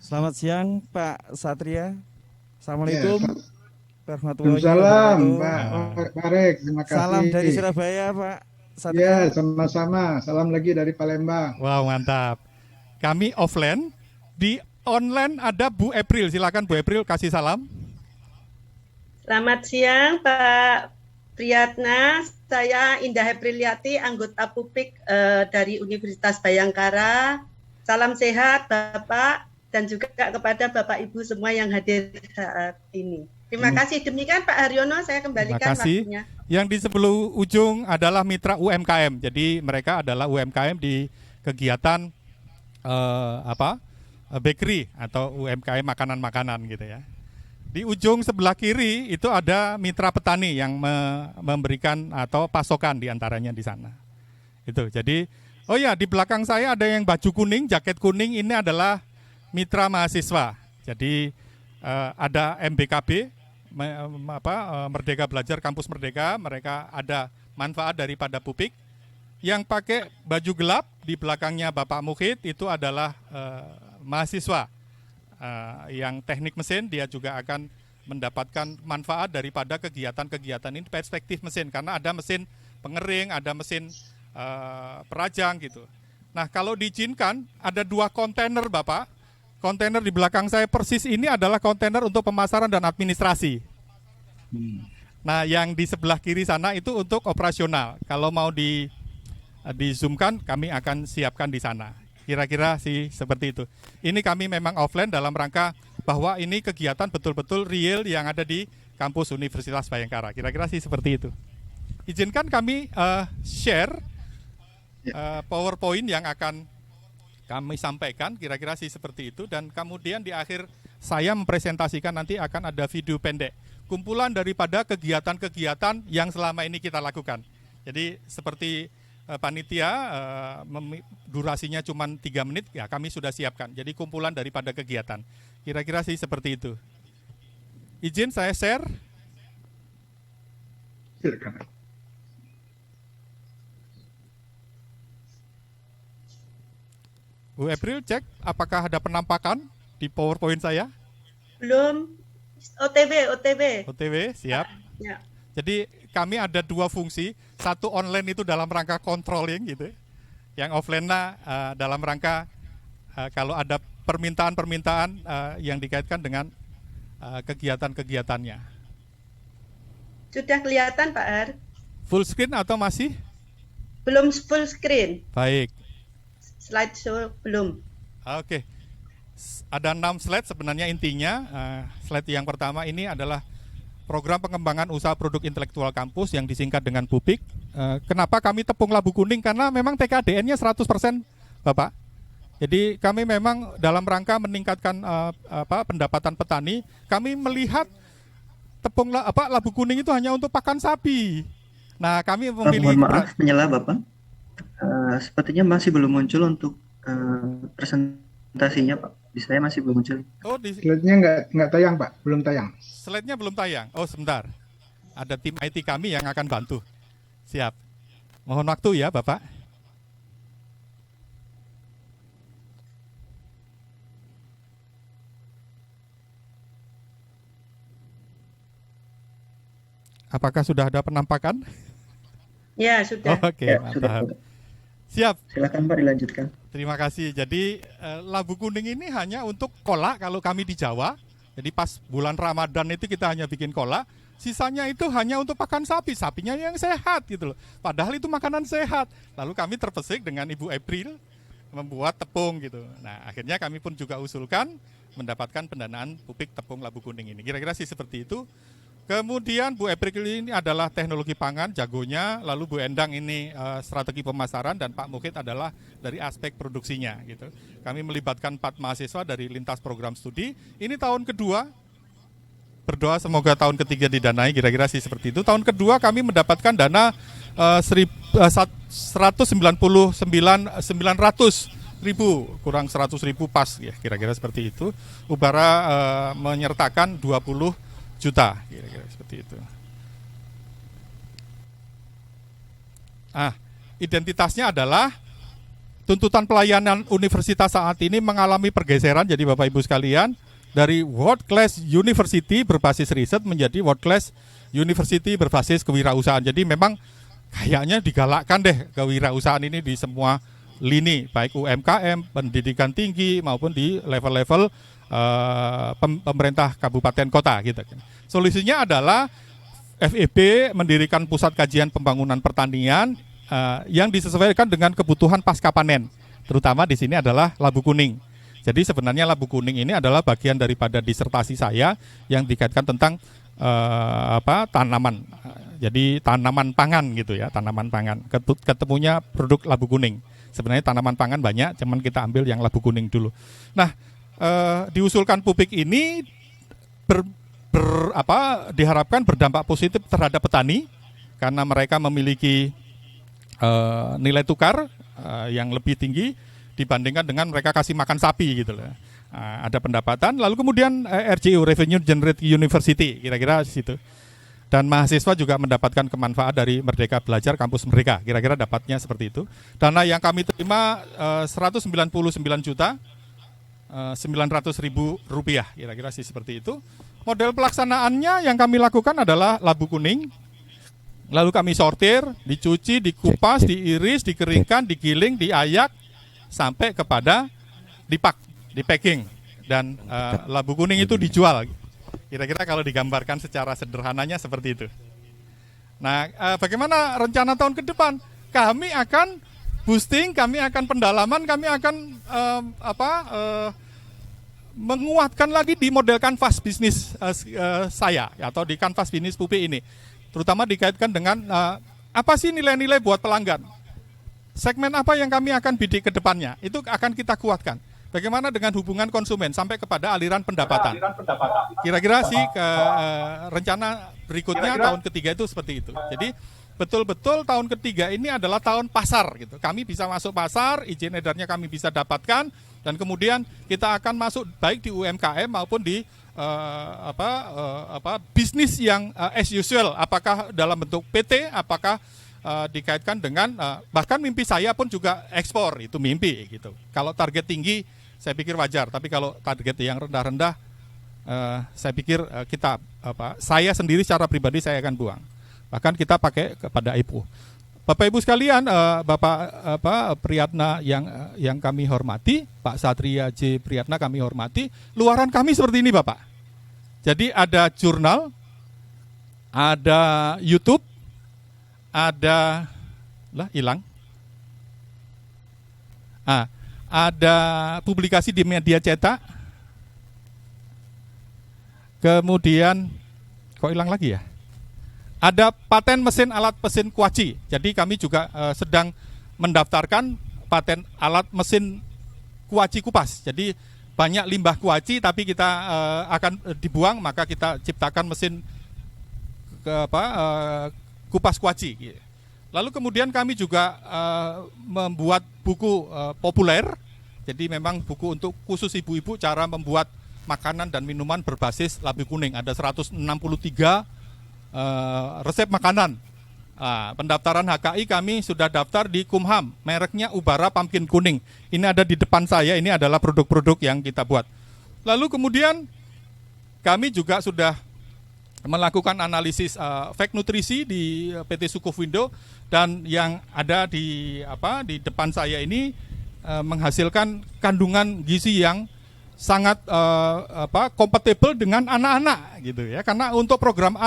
Selamat siang Pak Satria. Assalamualaikum. Waalaikumsalam Pak Rek, terima kasih. Salam dari Surabaya Pak Satria. Ya, sama-sama. Salam lagi dari Palembang. Wow, mantap. Kami offline, di online ada Bu April. Silakan Bu April, kasih salam. Selamat siang Pak Priyatna. Saya Indah Apriliati, anggota Pupik dari Universitas Bayangkara. Salam sehat Bapak, dan juga kepada Bapak Ibu semua yang hadir saat ini. Terima kasih. Demikian Pak Haryono, saya kembalikan waktunya. Yang di sebelah ujung adalah mitra UMKM. Jadi mereka adalah UMKM di kegiatan bakery atau UMKM makanan-makanan gitu ya. Di ujung sebelah kiri itu ada mitra petani yang memberikan atau pasokan diantaranya di sana. Itu. Jadi, oh ya, di belakang saya ada yang baju kuning, jaket kuning, ini adalah mitra mahasiswa. Jadi ada MBKB Merdeka Belajar Kampus Merdeka, mereka ada manfaat daripada pupik. Yang pakai baju gelap di belakangnya Bapak Mukhid itu adalah mahasiswa yang teknik mesin, dia juga akan mendapatkan manfaat daripada kegiatan-kegiatan ini perspektif mesin, karena ada mesin pengering, ada mesin perajang gitu. Nah, kalau diizinkan ada 2 kontainer Bapak. Kontainer di belakang saya persis ini adalah kontainer untuk pemasaran dan administrasi. Nah, yang di sebelah kiri sana itu untuk operasional. Kalau mau di zoomkan, kami akan siapkan di sana. Kira-kira sih seperti itu. Ini kami memang offline dalam rangka bahwa ini kegiatan betul-betul real yang ada di kampus Universitas Bhayangkara. Kira-kira sih seperti itu. Izinkan kami share PowerPoint yang akan kami sampaikan, kira-kira sih seperti itu. Dan kemudian di akhir saya mempresentasikan, nanti akan ada video pendek, kumpulan daripada kegiatan-kegiatan yang selama ini kita lakukan. Jadi seperti panitia, durasinya cuma 3 menit, ya kami sudah siapkan. Jadi kumpulan daripada kegiatan. Kira-kira sih seperti itu. Izin saya share. Silakan. Bu April, cek apakah ada penampakan di PowerPoint saya? Belum. OTW, siap. Ya. Jadi kami ada 2 fungsi, satu online itu dalam rangka controlling gitu, yang offline-nya dalam rangka kalau ada permintaan-permintaan yang dikaitkan dengan kegiatan-kegiatannya. Sudah kelihatan Pak Har? Full screen atau masih? Belum full screen. Baik. Slideshow belum. Oke. Ada 6 slide sebenarnya intinya. Slide yang pertama ini adalah program pengembangan usaha produk intelektual kampus yang disingkat dengan PUPIK. Kenapa kami tepung labu kuning? Karena memang TKDN-nya 100% Bapak. Jadi kami memang dalam rangka meningkatkan pendapatan petani, kami melihat tepung labu kuning itu hanya untuk pakan sapi. Nah, kami memilih... Mohon maaf, menyela Bapak. Sepertinya masih belum muncul untuk presentasinya Pak. Di saya masih belum muncul. Oh, slide-nya nggak tayang Pak, belum tayang. Slide-nya belum tayang. Oh, sebentar. Ada tim IT kami yang akan bantu. Siap. Mohon waktu ya Bapak. Apakah sudah ada penampakan? Ya, sudah. Oke, mantap. Siap. Silakan Pak, dilanjutkan. Terima kasih. Jadi labu kuning ini hanya untuk kolak kalau kami di Jawa. Jadi pas bulan Ramadan itu kita hanya bikin kolak. Sisanya itu hanya untuk pakan sapi. Sapinya yang sehat gitu loh. Padahal itu makanan sehat. Lalu kami terpesik dengan Ibu April membuat tepung gitu. Nah, akhirnya kami pun juga usulkan mendapatkan pendanaan pupik tepung labu kuning ini. Kira-kira sih seperti itu. Kemudian Bu April ini adalah teknologi pangan, jagonya. Lalu Bu Endang ini strategi pemasaran, dan Pak Mukhid adalah dari aspek produksinya gitu. Kami melibatkan 4 mahasiswa dari lintas program studi. Ini tahun kedua. Berdoa semoga tahun ketiga didanai, kira-kira sih seperti itu. Tahun kedua kami mendapatkan dana 199.900.000, kurang 100.000 pas ya, kira-kira seperti itu. Ubara menyertakan 20 juta, kira-kira seperti itu. Identitasnya adalah tuntutan pelayanan universitas saat ini mengalami pergeseran, jadi Bapak Ibu sekalian, dari world class university berbasis riset menjadi world class university berbasis kewirausahaan. Jadi memang kayaknya digalakkan deh kewirausahaan ini di semua lini, baik UMKM, pendidikan tinggi maupun di level-level pemerintah kabupaten kota gitu. Solusinya adalah FEB mendirikan pusat kajian pembangunan pertanian yang disesuaikan dengan kebutuhan pasca panen. Terutama di sini adalah labu kuning. Jadi sebenarnya labu kuning ini adalah bagian daripada disertasi saya yang dikaitkan tentang tanaman. Jadi tanaman pangan gitu ya, tanaman pangan. Ketemunya produk labu kuning. Sebenarnya tanaman pangan banyak, cuman kita ambil yang labu kuning dulu. Nah, diusulkan pupik ini diharapkan berdampak positif terhadap petani karena mereka memiliki nilai tukar yang lebih tinggi dibandingkan dengan mereka kasih makan sapi gitu loh. ada pendapatan. Lalu kemudian RJU, Revenue Generate University, kira-kira di situ. Dan mahasiswa juga mendapatkan kemanfaat dari Merdeka Belajar Kampus Merdeka, kira-kira dapatnya seperti itu. Dana yang kami terima 199.900.000 rupiah, kira-kira sih seperti itu. Model pelaksanaannya yang kami lakukan adalah labu kuning, lalu kami sortir, dicuci, dikupas, diiris, dikeringkan, digiling, diayak, sampai kepada dipak, dipacking, dan labu kuning itu dijual. Kira-kira kalau digambarkan secara sederhananya seperti itu. Nah, bagaimana rencana tahun ke depan? Kami akan boosting, kami akan pendalaman, kami akan menguatkan lagi di model kanvas bisnis saya, atau di kanvas bisnis PUPI ini. Terutama dikaitkan dengan apa sih nilai-nilai buat pelanggan. Segmen apa yang kami akan bidik ke depannya, itu akan kita kuatkan. Bagaimana dengan hubungan konsumen sampai kepada aliran pendapatan. Kira-kira sih rencana berikutnya tahun ketiga itu seperti itu. Jadi betul-betul tahun ketiga ini adalah tahun pasar gitu. Kami bisa masuk pasar, izin edarnya kami bisa dapatkan, dan kemudian kita akan masuk baik di UMKM maupun di bisnis yang as usual, apakah dalam bentuk PT, apakah dikaitkan dengan bahkan mimpi saya pun juga ekspor, itu mimpi gitu. Kalau target tinggi saya pikir wajar, tapi kalau target yang rendah-rendah saya pikir saya sendiri secara pribadi saya akan buang. Bahkan kita pakai kepada IPU. Bapak Ibu sekalian, Bapak Priyatna yang kami hormati, Pak Satria J. Priyatna kami hormati, luaran kami seperti ini Bapak. Jadi ada jurnal, ada YouTube, ada ada publikasi di media cetak, kemudian kok hilang lagi ya? Ada paten mesin alat mesin kuaci. Jadi kami juga sedang mendaftarkan paten alat mesin kuaci kupas. Jadi banyak limbah kuaci tapi kita akan dibuang, maka kita ciptakan mesin kupas kuaci. Lalu kemudian kami juga membuat buku populer. Jadi memang buku untuk khusus ibu-ibu cara membuat makanan dan minuman berbasis labu kuning. Ada 163 resep makanan. Pendaftaran HKI kami sudah daftar di Kumham, mereknya Ubara Pumpkin Kuning. Ini ada di depan saya, ini adalah produk-produk yang kita buat. Lalu kemudian kami juga sudah melakukan analisis fake nutrisi di PT Sukovindo, dan yang ada di depan saya ini menghasilkan kandungan gizi yang sangat kompatibel dengan anak-anak gitu ya, karena untuk program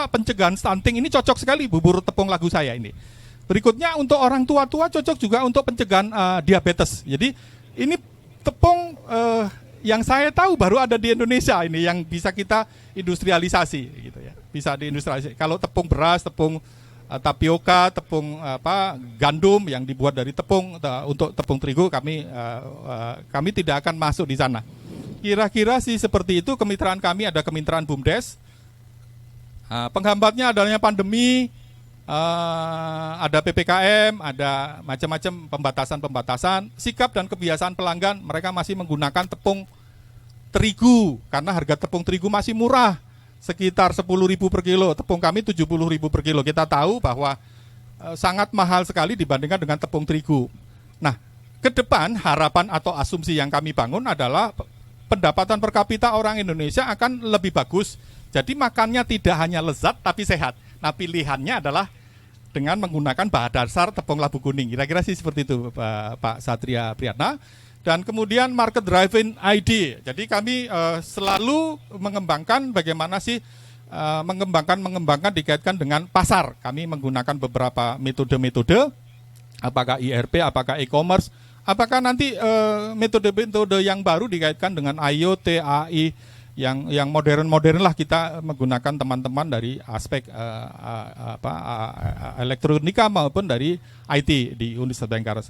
pencegahan stunting ini cocok sekali bubur tepung lagu saya ini. Berikutnya untuk orang tua-tua cocok juga untuk pencegahan diabetes. Jadi ini tepung yang saya tahu baru ada di Indonesia ini yang bisa kita industrialisasi gitu ya. Bisa diindustrialisasi. Kalau tepung beras, tepung tapioka, tepung gandum yang dibuat dari tepung, untuk tepung terigu kami tidak akan masuk di sana. Kira-kira sih seperti itu. Kemitraan kami ada kemitraan BUMDes. Penghambatnya adanya pandemi, ada PPKM, ada macam-macam pembatasan-pembatasan. Sikap dan kebiasaan pelanggan, mereka masih menggunakan tepung terigu karena harga tepung terigu masih murah, sekitar 10.000 per kilo. Tepung kami 70.000 per kilo. Kita tahu bahwa sangat mahal sekali dibandingkan dengan tepung terigu. Nah, ke depan harapan atau asumsi yang kami bangun adalah pendapatan per kapita orang Indonesia akan lebih bagus. Jadi makannya tidak hanya lezat tapi sehat. Nah, pilihannya adalah dengan menggunakan bahan dasar tepung labu kuning. Kira-kira sih seperti itu Pak Satria Priyatna. Dan kemudian market driven ID. Jadi kami selalu mengembangkan bagaimana sih mengembangkan dikaitkan dengan pasar. Kami menggunakan beberapa metode-metode, apakah IRP, apakah e-commerce, apakah nanti metode-metode yang baru dikaitkan dengan IoT, AI, yang modern-modern lah. Kita menggunakan teman-teman dari aspek elektronika maupun dari IT di Universitas Bhayangkara.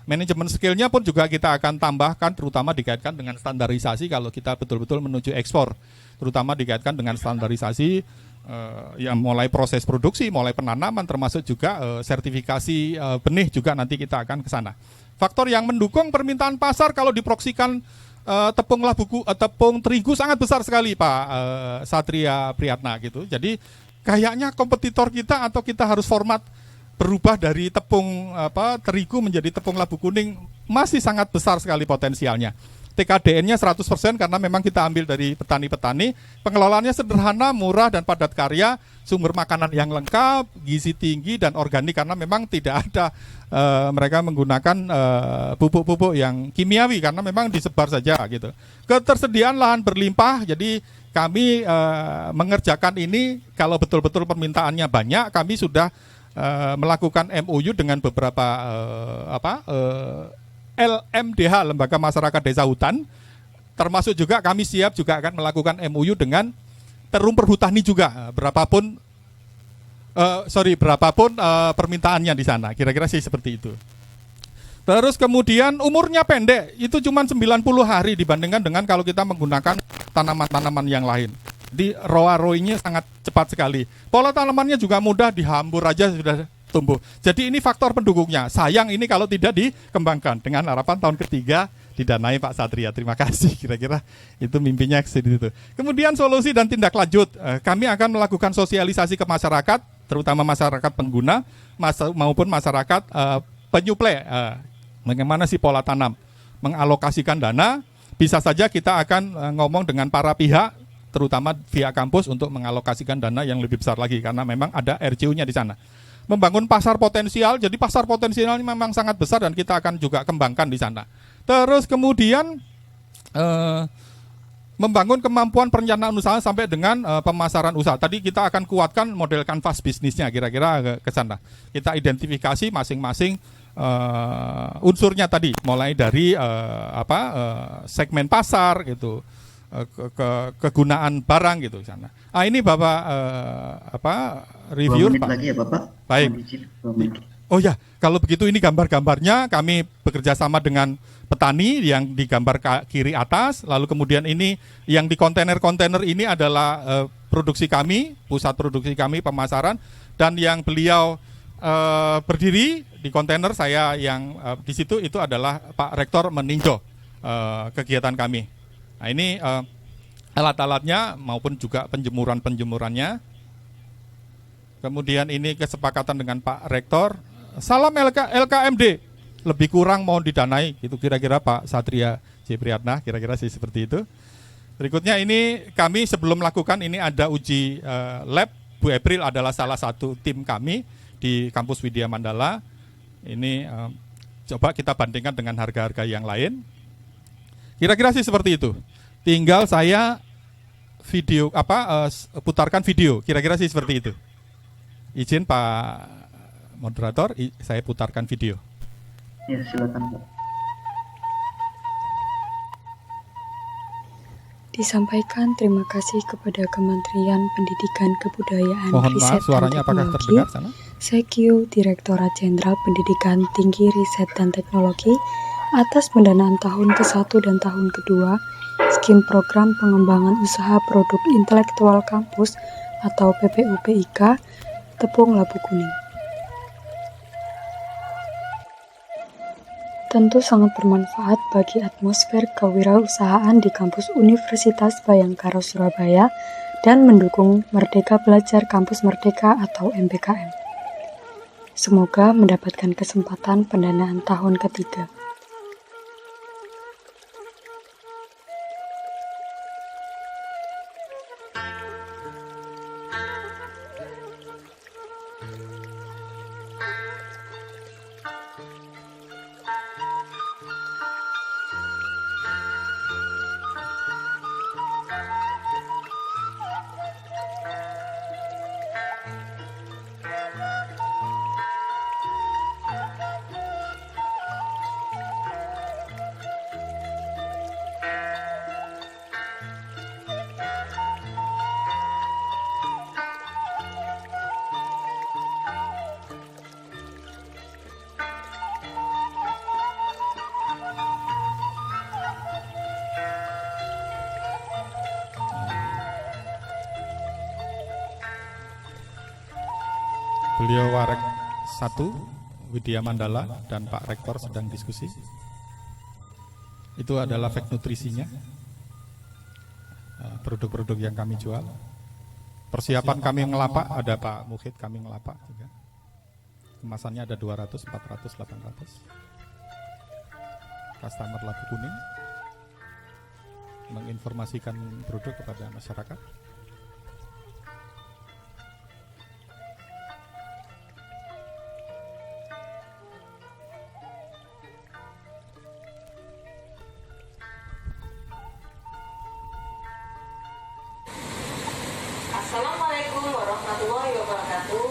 Manajemen skillnya pun juga kita akan tambahkan, terutama dikaitkan dengan standarisasi kalau kita betul-betul menuju ekspor, terutama dikaitkan dengan standarisasi yang mulai proses produksi, mulai penanaman, termasuk juga sertifikasi benih juga nanti kita akan ke sana. Faktor yang mendukung permintaan pasar kalau diproksikan tepung terigu sangat besar sekali Pak Satria Priyatna gitu. Jadi kayaknya kompetitor kita atau kita harus format berubah dari tepung terigu menjadi tepung labu kuning, masih sangat besar sekali potensialnya. TKDN-nya 100% karena memang kita ambil dari petani-petani. Pengelolaannya sederhana, murah dan padat karya, sumber makanan yang lengkap, gizi tinggi dan organik karena memang tidak ada mereka menggunakan pupuk-pupuk yang kimiawi karena memang disebar saja gitu. Ketersediaan lahan berlimpah, jadi kami mengerjakan ini kalau betul-betul permintaannya banyak, kami sudah melakukan MOU dengan beberapa LMDH, Lembaga Masyarakat Desa Hutan, termasuk juga kami siap juga akan melakukan MOU dengan Perum Perhutani juga, berapapun permintaannya di sana, kira-kira sih seperti itu. Terus kemudian umurnya pendek, itu cuma 90 hari dibandingkan dengan kalau kita menggunakan tanaman-tanaman yang lain. Di roa-roinya sangat cepat sekali. Pola tanamannya juga mudah, dihambur aja sudah tumbuh. Jadi ini faktor pendukungnya. Sayang ini kalau tidak dikembangkan. Dengan harapan tahun ketiga didanai Pak Satria. Terima kasih. Kira-kira itu mimpinya seperti itu. Kemudian solusi dan tindak lanjut. Kami akan melakukan sosialisasi ke masyarakat, terutama masyarakat pengguna maupun masyarakat penyuplai. Bagaimana sih pola tanam? Mengalokasikan dana. Bisa saja kita akan ngomong dengan para pihak, terutama pihak kampus untuk mengalokasikan dana yang lebih besar lagi karena memang ada RCU-nya di sana. Membangun pasar potensial, jadi pasar potensial ini memang sangat besar dan kita akan juga kembangkan di sana. Terus kemudian membangun kemampuan perencanaan usaha sampai dengan pemasaran usaha. Tadi kita akan kuatkan model kanvas bisnisnya, kira-kira ke sana. Kita identifikasi masing-masing unsurnya tadi, mulai dari segmen pasar gitu, kegunaan barang gitu sana. Ini Bapak reviewer Pak. Lagi ya Bapak. Baik. Oh ya, kalau begitu ini gambar-gambarnya kami bekerja sama dengan petani yang di gambar kiri atas, lalu kemudian ini yang di kontainer-kontainer ini adalah produksi kami, pusat produksi kami pemasaran, dan yang beliau berdiri di kontainer saya yang di situ itu adalah Pak Rektor meninjau kegiatan kami. Nah ini alat-alatnya maupun juga penjemurannya. Kemudian ini kesepakatan dengan Pak Rektor. Salam LKMD, lebih kurang mohon didanai. Itu kira-kira Pak Satria Priyatna, kira-kira sih seperti itu. Berikutnya ini kami sebelum melakukan ini ada uji lab. Bu April adalah salah satu tim kami di kampus Widya Mandala. Ini coba kita bandingkan dengan harga-harga yang lain. Kira-kira sih seperti itu. Tinggal saya putarkan video. Kira-kira sih seperti itu. Izin Pak Moderator, saya putarkan video. Ya, silakan Pak. Disampaikan terima kasih kepada Kementerian Pendidikan Kebudayaan Mohon Riset maaf, suaranya dan apakah Teknologi, terdengar sana? Sekyu Direktorat Jenderal Pendidikan Tinggi Riset dan Teknologi atas pendanaan tahun ke-1 dan tahun ke-2 Skim Program Pengembangan Usaha Produk Intelektual Kampus atau PPUPIK Tepung Labu Kuning. Tentu sangat bermanfaat bagi atmosfer kewirausahaan di kampus Universitas Bhayangkara Surabaya dan mendukung Merdeka Belajar Kampus Merdeka atau MBKM. Semoga mendapatkan kesempatan pendanaan tahun ketiga. Beliau Warek 1 Widya Mandala dan Pak Rektor sedang diskusi. Itu adalah fact nutrisinya, produk-produk yang kami jual. Persiapan kami ngelapak, ada Pak Muhid kami ngelapak juga. Kemasannya ada 200, 400, 800. Customer lampu kuning menginformasikan produk kepada masyarakat. Assalamualaikum warahmatullahi wabarakatuh.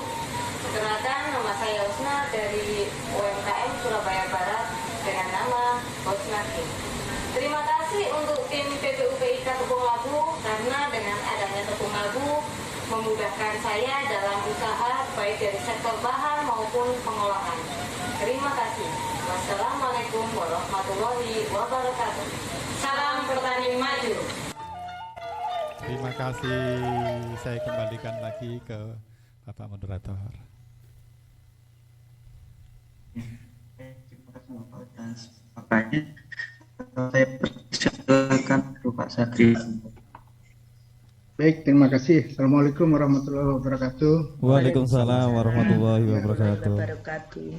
Perkenalkan, nama saya Usna dari UMKM Surabaya Barat dengan nama Husna Kim. Terima kasih untuk tim PPUPIK Tepung Labu karena dengan adanya tepung labu memudahkan saya dalam usaha baik dari sektor bahan maupun pengolahan. Terima kasih. Wassalamualaikum warahmatullahi wabarakatuh. Salam petani maju. Terima kasih. Saya kembalikan lagi ke Bapak Moderator. Terima kasih Bapak atas paparannya. Saya persilakan ke Pak Satria. Baik, terima kasih. Assalamualaikum warahmatullahi wabarakatuh. Waalaikumsalam warahmatullahi wabarakatuh.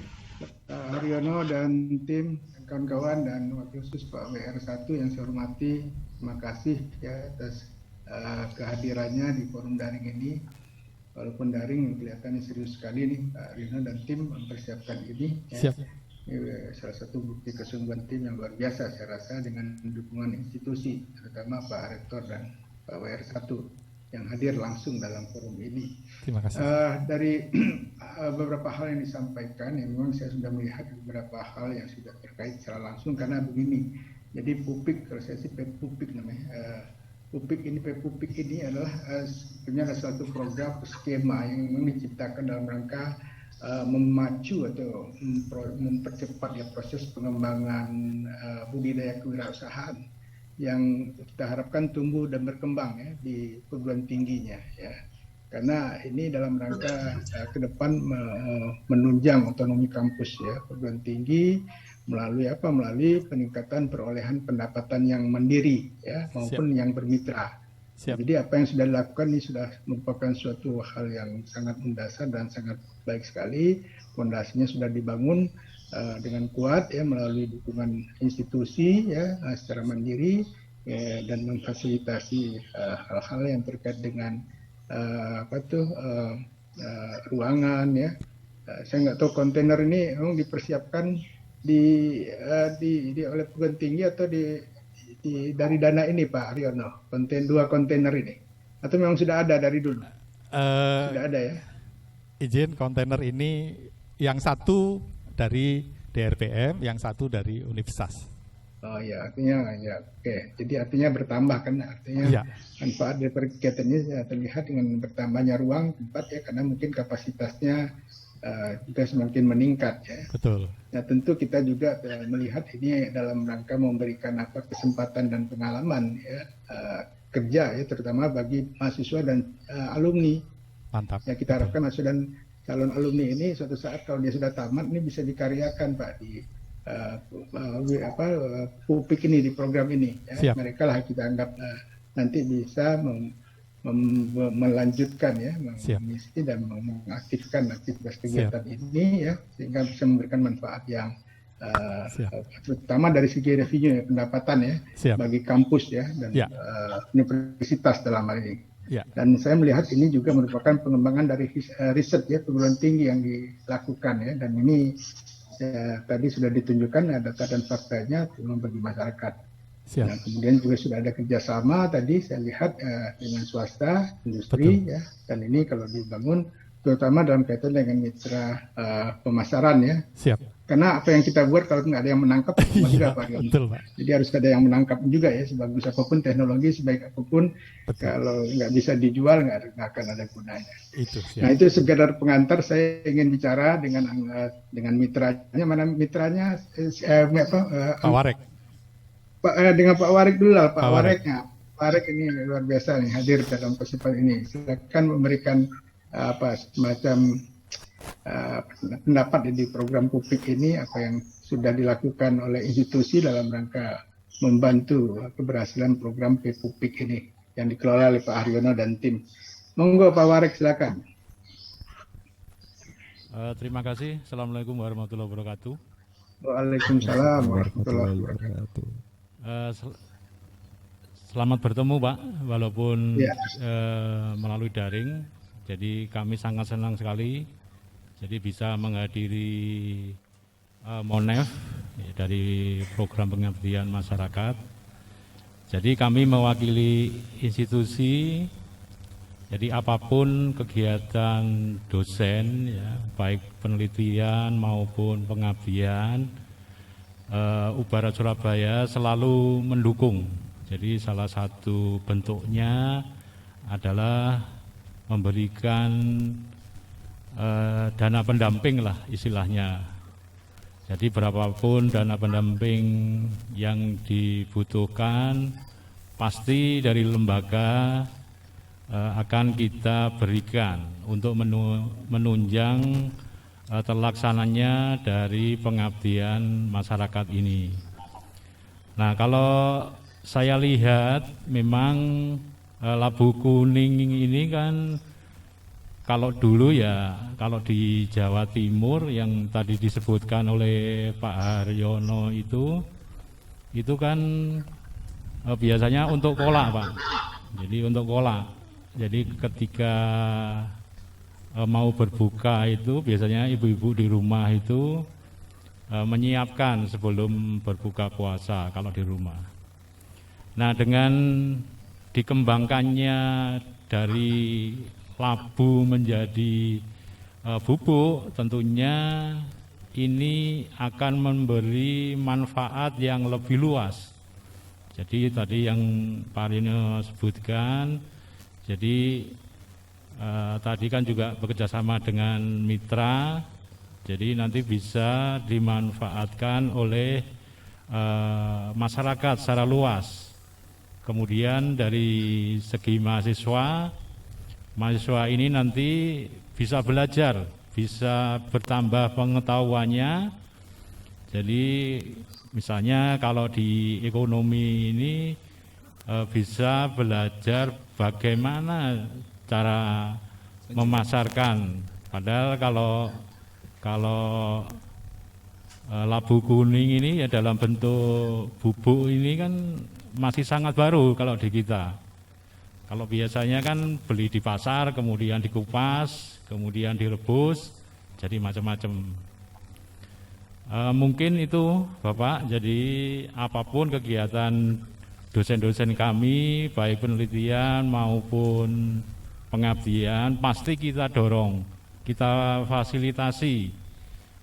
Haryono dan tim kawan-kawan dan wakil khusus Pak WR1 yang saya hormati, terima kasih ya atas kehadirannya di forum daring ini. Walaupun daring kelihatannya serius sekali nih Pak Rino dan tim mempersiapkan ini. Ya. Siap. Ini salah satu bukti kesungguhan tim yang luar biasa saya rasa dengan dukungan institusi, terutama Pak Rektor dan Pak WR1 yang hadir langsung dalam forum ini. Terima kasih. Dari beberapa hal yang disampaikan, ya memang saya sudah melihat beberapa hal yang sudah terkait secara langsung karena begini. Jadi pupik, kalau saya sih pupik namanya. Pupik ini adalah sebenarnya ada suatu program skema yang memang diciptakan dalam rangka memacu atau mempercepat ya proses pengembangan budidaya kewirausahaan yang kita harapkan tumbuh dan berkembang ya di perguruan tingginya ya. Karena ini dalam rangka ke depan menunjang otonomi kampus ya perguruan tinggi melalui peningkatan perolehan pendapatan yang mandiri ya maupun yang bermitra. Siap. Jadi apa yang sudah dilakukan ini sudah merupakan suatu hal yang sangat mendasar dan sangat baik sekali. Fondasinya sudah dibangun dengan kuat ya melalui dukungan institusi ya secara mandiri dan memfasilitasi hal-hal yang terkait dengan ruangan ya. Saya nggak tahu kontainer ini memang dipersiapkan oleh perguruan tinggi atau dari dana ini Pak Haryono, dua kontainer ini, atau memang sudah ada dari dulu? Sudah ada ya. Izin kontainer ini yang satu dari DRPM, yang satu dari Universitas. Oh ya, artinya ya oke. Jadi artinya bertambah kan, artinya ya. Manfaat dari kegiatan ini terlihat dengan bertambahnya ruang tempat ya, karena mungkin kapasitasnya juga semakin meningkat ya. Betul. Nah tentu kita juga melihat ini dalam rangka memberikan kesempatan dan pengalaman ya kerja ya terutama bagi mahasiswa dan alumni. Mantap. Ya kita harapkan mahasiswa dan calon alumni ini suatu saat kalau dia sudah tamat ini bisa dikaryakan Pak di pupik ini di program ini. Ya. Mereka lah kita anggap nanti bisa melanjutkan ya, mengisi dan mengaktifkan aktivitas kegiatan ini ya, sehingga bisa memberikan manfaat yang terutama dari segi revenue ya, pendapatan ya bagi kampus ya dan universitas dalam hal ini. Dan saya melihat ini juga merupakan pengembangan dari riset ya perguruan tinggi yang dilakukan ya, dan ini tadi sudah ditunjukkan data dan faktanya bagi masyarakat. Nah, kemudian juga sudah ada kerjasama tadi saya lihat dengan swasta, industri ya, dan ini kalau dibangun terutama dalam kaitan dengan mitra pemasaran ya. Karena apa yang kita buat kalau nggak ada yang menangkap juga Pak. Jadi harus ada yang menangkap juga ya, sebagus apapun teknologi, sebaik apapun kalau nggak bisa dijual nggak akan ada gunanya. Nah itu sekedar pengantar, saya ingin bicara dengan mitranya. Mana mitranya? Pak Warek. Dengan Pak Warek dulu lah, Pak Wareknya. Pak Warek ini luar biasa nih hadir dalam kesempatan ini. Silakan memberikan semacam pendapat di program pupik ini, apa yang sudah dilakukan oleh institusi dalam rangka membantu keberhasilan program PPUPIK ini yang dikelola oleh Pak Haryono dan tim. Monggo Pak Warek, silakan. Terima kasih. Assalamualaikum warahmatullahi wabarakatuh. Waalaikumsalam warahmatullahi wabarakatuh. Selamat bertemu Pak, walaupun melalui daring. Jadi kami sangat senang sekali jadi bisa menghadiri Monef dari program pengabdian masyarakat. Jadi kami mewakili institusi, jadi apapun kegiatan dosen, ya, baik penelitian maupun pengabdian, Ubarat Surabaya selalu mendukung. Jadi salah satu bentuknya adalah memberikan dana pendamping lah istilahnya. Jadi berapapun dana pendamping yang dibutuhkan, pasti dari lembaga akan kita berikan untuk menunjang terlaksananya dari pengabdian masyarakat ini. Nah, kalau saya lihat memang Labu Kuning ini kan kalau dulu ya, kalau di Jawa Timur yang tadi disebutkan oleh Pak Haryono itu kan biasanya untuk kolak Pak. Jadi untuk kolak. Jadi ketika mau berbuka itu biasanya ibu-ibu di rumah itu menyiapkan sebelum berbuka puasa kalau di rumah. Nah, dengan dikembangkannya dari labu menjadi bubuk, tentunya ini akan memberi manfaat yang lebih luas. Jadi tadi yang Pak Rino sebutkan, jadi tadi kan juga bekerjasama dengan mitra, jadi nanti bisa dimanfaatkan oleh masyarakat secara luas. Kemudian dari segi mahasiswa ini nanti bisa belajar, bisa bertambah pengetahuannya. Jadi misalnya kalau di ekonomi ini bisa belajar bagaimana cara memasarkan. Padahal kalau labu kuning ini ya dalam bentuk bubuk ini kan masih sangat baru kalau di kita. Kalau biasanya kan beli di pasar, kemudian dikupas, kemudian direbus, jadi macam-macam. Mungkin itu Bapak, jadi apapun kegiatan dosen-dosen kami, baik penelitian maupun pengabdian, pasti kita dorong, kita fasilitasi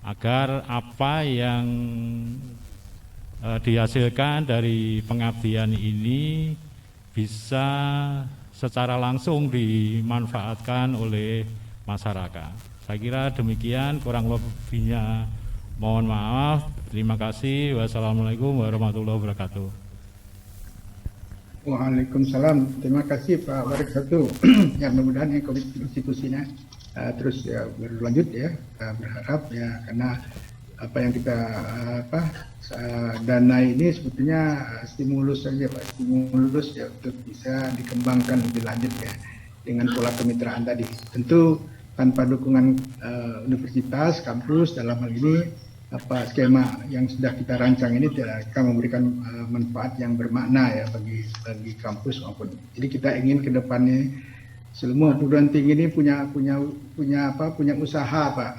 agar apa yang dihasilkan dari pengabdian ini bisa secara langsung dimanfaatkan oleh masyarakat. Saya kira demikian, kurang lebihnya mohon maaf. Terima kasih. Wassalamualaikum warahmatullahi wabarakatuh. Waalaikumsalam. Terima kasih Pak Warek satu. Ya, mudah-mudahan institusinya terus ya berlanjut ya. Berharap ya, karena apa yang kita dana ini sebetulnya stimulus saja Pak, stimulus ya untuk bisa dikembangkan lebih lanjut ya dengan pola kemitraan tadi. Tentu tanpa dukungan universitas, kampus dalam hal ini skema yang sudah kita rancang ini tidak akan memberikan manfaat yang bermakna ya bagi kampus maupun. Jadi kita ingin ke depannya semua perguruan tinggi ini punya usaha Pak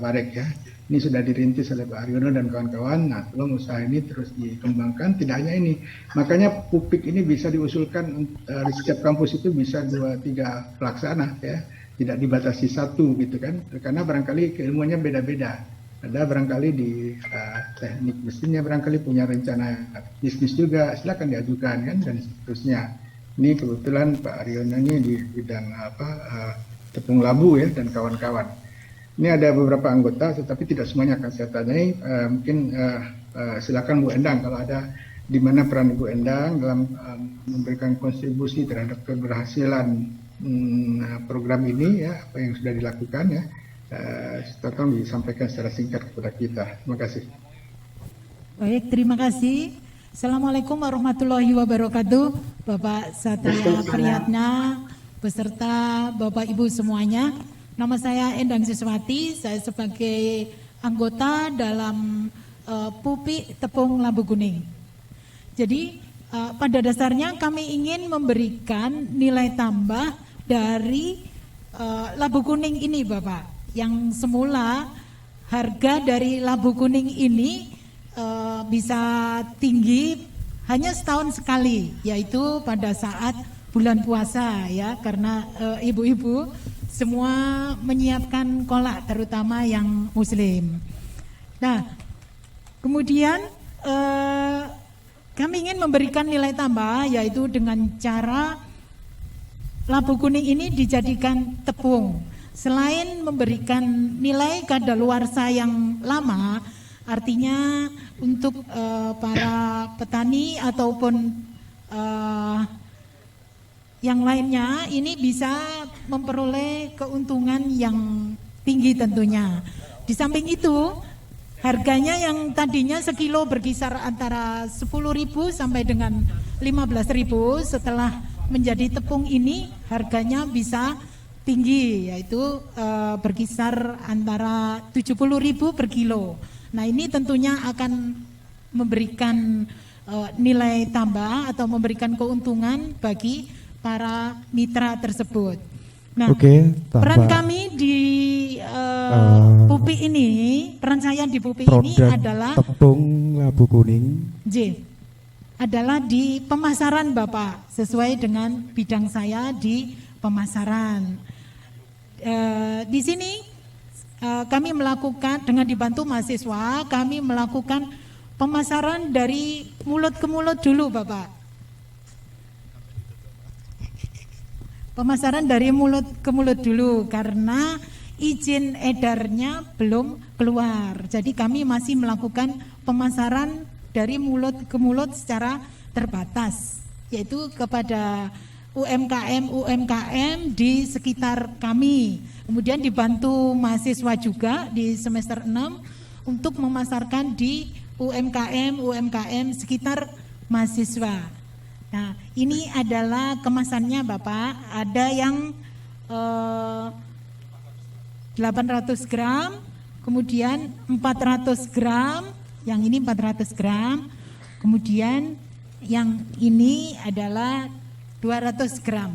Warek ya. Ini sudah dirintis oleh Pak Haryono dan kawan-kawan. Nah, tolong usaha ini terus dikembangkan. Tidak hanya ini, makanya PUPIK ini bisa diusulkan di setiap kampus itu bisa 2-3 pelaksana ya, tidak dibatasi satu gitu kan. Karena barangkali keilmuannya beda-beda. Ada barangkali di teknik mesinnya barangkali punya rencana bisnis juga, silakan diajukan kan dan seterusnya. Ini kebetulan Pak Haryono ini di bidang tepung labu ya dan kawan-kawan. Ini ada beberapa anggota, tetapi tidak semuanya akan saya tanyai. Mungkin silakan Bu Endang kalau ada di mana peran Bu Endang dalam memberikan kontribusi terhadap keberhasilan program ini ya, apa yang sudah dilakukan ya. Tolong disampaikan secara singkat kepada kita. Terima kasih. Baik, terima kasih. Assalamualaikum warahmatullahi wabarakatuh, Bapak Satria Priyatna, beserta Bapak Ibu semuanya. Nama saya Endang Siswati, saya sebagai anggota dalam PUPI Tepung Labu Kuning. Jadi pada dasarnya kami ingin memberikan nilai tambah dari labu kuning ini, Bapak. Yang semula harga dari labu kuning ini bisa tinggi hanya setahun sekali, yaitu pada saat bulan puasa ya, karena ibu-ibu semua menyiapkan kolak, terutama yang muslim. Nah, kemudian kami ingin memberikan nilai tambah, yaitu dengan cara labu kuning ini dijadikan tepung. Selain memberikan nilai kadaluarsa yang lama, artinya untuk para petani ataupun yang lainnya ini bisa memperoleh keuntungan yang tinggi tentunya. Di samping itu, harganya yang tadinya sekilo berkisar antara 10.000 sampai dengan 15.000, setelah menjadi tepung ini harganya bisa tinggi, yaitu berkisar antara 70.000 per kilo. Nah, ini tentunya akan memberikan nilai tambah atau memberikan keuntungan bagi para mitra tersebut. Nah, peran kami di PUPI ini, peran saya di PUPI ini adalah tepung labu kuning. Adalah di pemasaran, Bapak, sesuai dengan bidang saya di pemasaran. Di sini kami melakukan, dengan dibantu mahasiswa, kami melakukan pemasaran dari mulut ke mulut dulu, Bapak. Pemasaran dari mulut ke mulut dulu, karena izin edarnya belum keluar. Jadi kami masih melakukan pemasaran dari mulut ke mulut secara terbatas, yaitu kepada UMKM di sekitar kami. Kemudian dibantu mahasiswa juga di semester 6 untuk memasarkan di UMKM sekitar mahasiswa. Nah, ini adalah kemasannya, Bapak. Ada yang 800 gram, kemudian 400 gram, yang ini 400 gram, kemudian yang ini adalah 200 gram.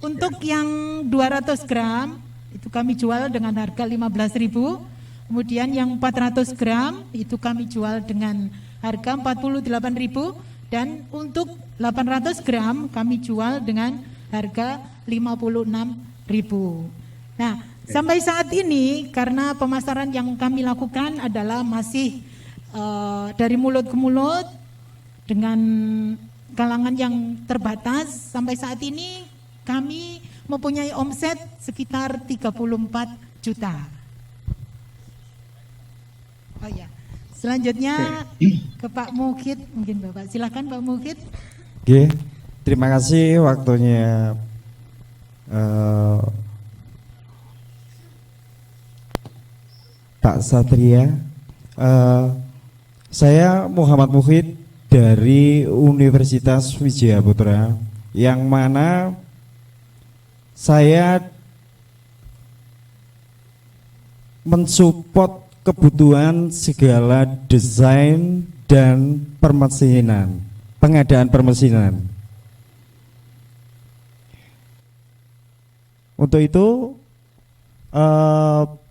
Untuk yang 200 gram itu kami jual dengan harga 15.000. Kemudian yang 400 gram itu kami jual dengan harga 48.000, dan untuk 800 gram kami jual dengan harga 56.000. Nah, sampai saat ini karena pemasaran yang kami lakukan adalah masih dari mulut ke mulut dengan kalangan yang terbatas, sampai saat ini kami mempunyai omset sekitar 34 juta. Oh ya, selanjutnya ke Pak Mukid, mungkin Bapak. Silakan Pak Mukid. Oke, terima kasih waktunya Pak Satria. Saya Muhammad Muhid dari Universitas Wijaya Putra, yang mana saya mensupport kebutuhan segala desain dan permesinan, pengadaan permesinan. Untuk itu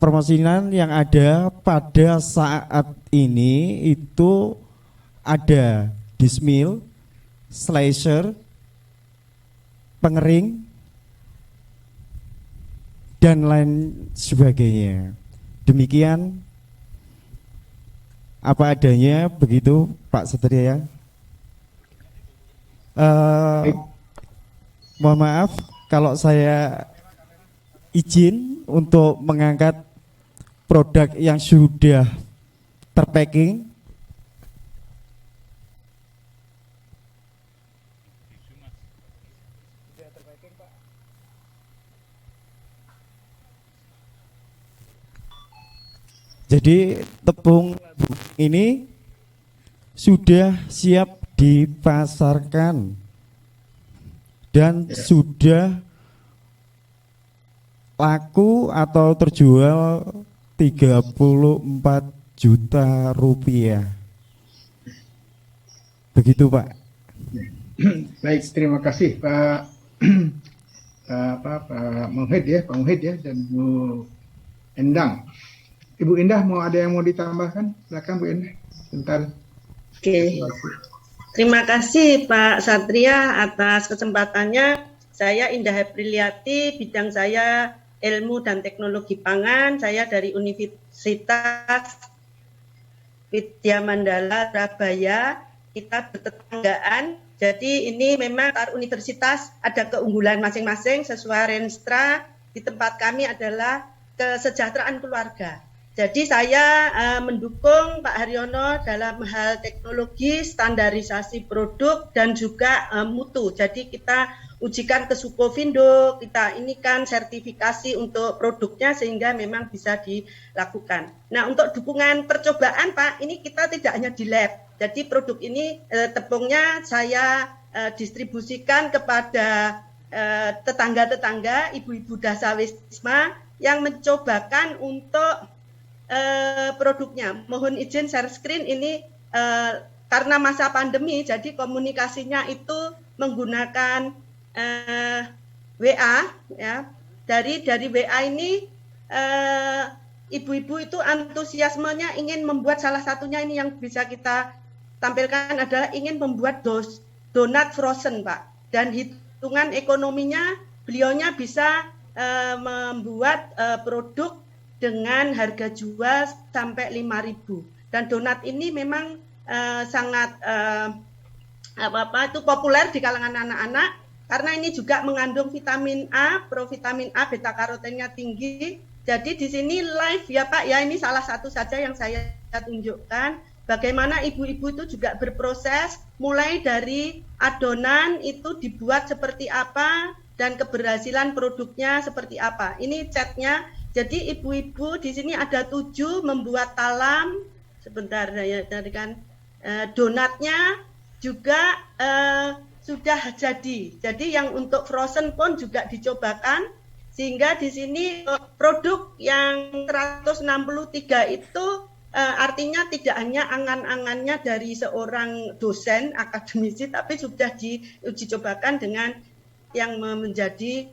permesinan yang ada pada saat ini itu ada dismill, slicer, pengering, dan lain sebagainya. Demikian apa adanya, begitu Pak Satria. Mohon maaf kalau saya izin untuk mengangkat produk yang sudah terpacking. Jadi tepung ini sudah siap dipasarkan dan sudah laku atau terjual 34 juta rupiah. Begitu Pak. Baik, terima kasih Pak Pak Muhid ya dan Bu Endang. Ibu Indah mau ada yang mau ditambahkan? Silakan Bu Indah. Sebentar. Oke. Terima kasih Pak Satria atas kesempatannya. Saya Indah Apriliati, bidang saya Ilmu dan Teknologi Pangan. Saya dari Universitas Widya Mandala Surabaya. Kita bertetanggaan. Jadi ini memang antar universitas ada keunggulan masing-masing sesuai Renstra. Di tempat kami adalah kesejahteraan keluarga. Jadi saya mendukung Pak Haryono dalam hal teknologi, standarisasi produk, dan juga mutu. Jadi kita ujikan ke Sukovindo, kita ini kan sertifikasi untuk produknya sehingga memang bisa dilakukan. Nah untuk dukungan percobaan Pak, ini kita tidak hanya di lab. Jadi produk ini tepungnya saya distribusikan kepada tetangga-tetangga, ibu-ibu dasawisma yang mencobakan untuk produknya. Mohon izin share screen ini karena masa pandemi, jadi komunikasinya itu menggunakan WA ya. Dari WA ini ibu-ibu itu antusiasmenya ingin membuat, salah satunya ini yang bisa kita tampilkan adalah ingin membuat donat frozen Pak, dan hitungan ekonominya beliaunya bisa membuat produk dengan harga jual sampai 5.000, dan donat ini memang sangat itu populer di kalangan anak-anak karena ini juga mengandung vitamin A, provitamin A, beta karotennya tinggi. Jadi di sini live ya Pak ya, ini salah satu saja yang saya tunjukkan bagaimana ibu-ibu itu juga berproses mulai dari adonan itu dibuat seperti apa dan keberhasilan produknya seperti apa. Ini catnya. Jadi ibu-ibu di sini ada 7 membuat talam. Sebentar ya, tadi kan donatnya juga sudah jadi. Jadi yang untuk frozen pun juga dicobakan, sehingga di sini produk yang 163 itu artinya tidak hanya angan-angannya dari seorang dosen akademisi, tapi sudah diuji cobakan dengan yang menjadi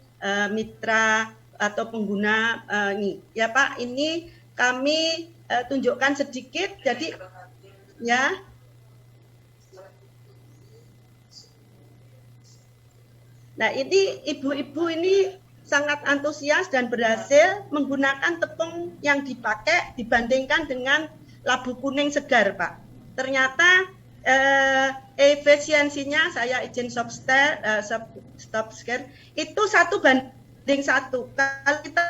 mitra atau pengguna ini. Ya Pak, ini kami tunjukkan sedikit. Jadi ya. Nah, ini ibu-ibu ini sangat antusias dan berhasil menggunakan tepung yang dipakai dibandingkan dengan labu kuning segar, Pak. Ternyata efisiensinya, saya izin stop share, itu 1:1. Kalau kita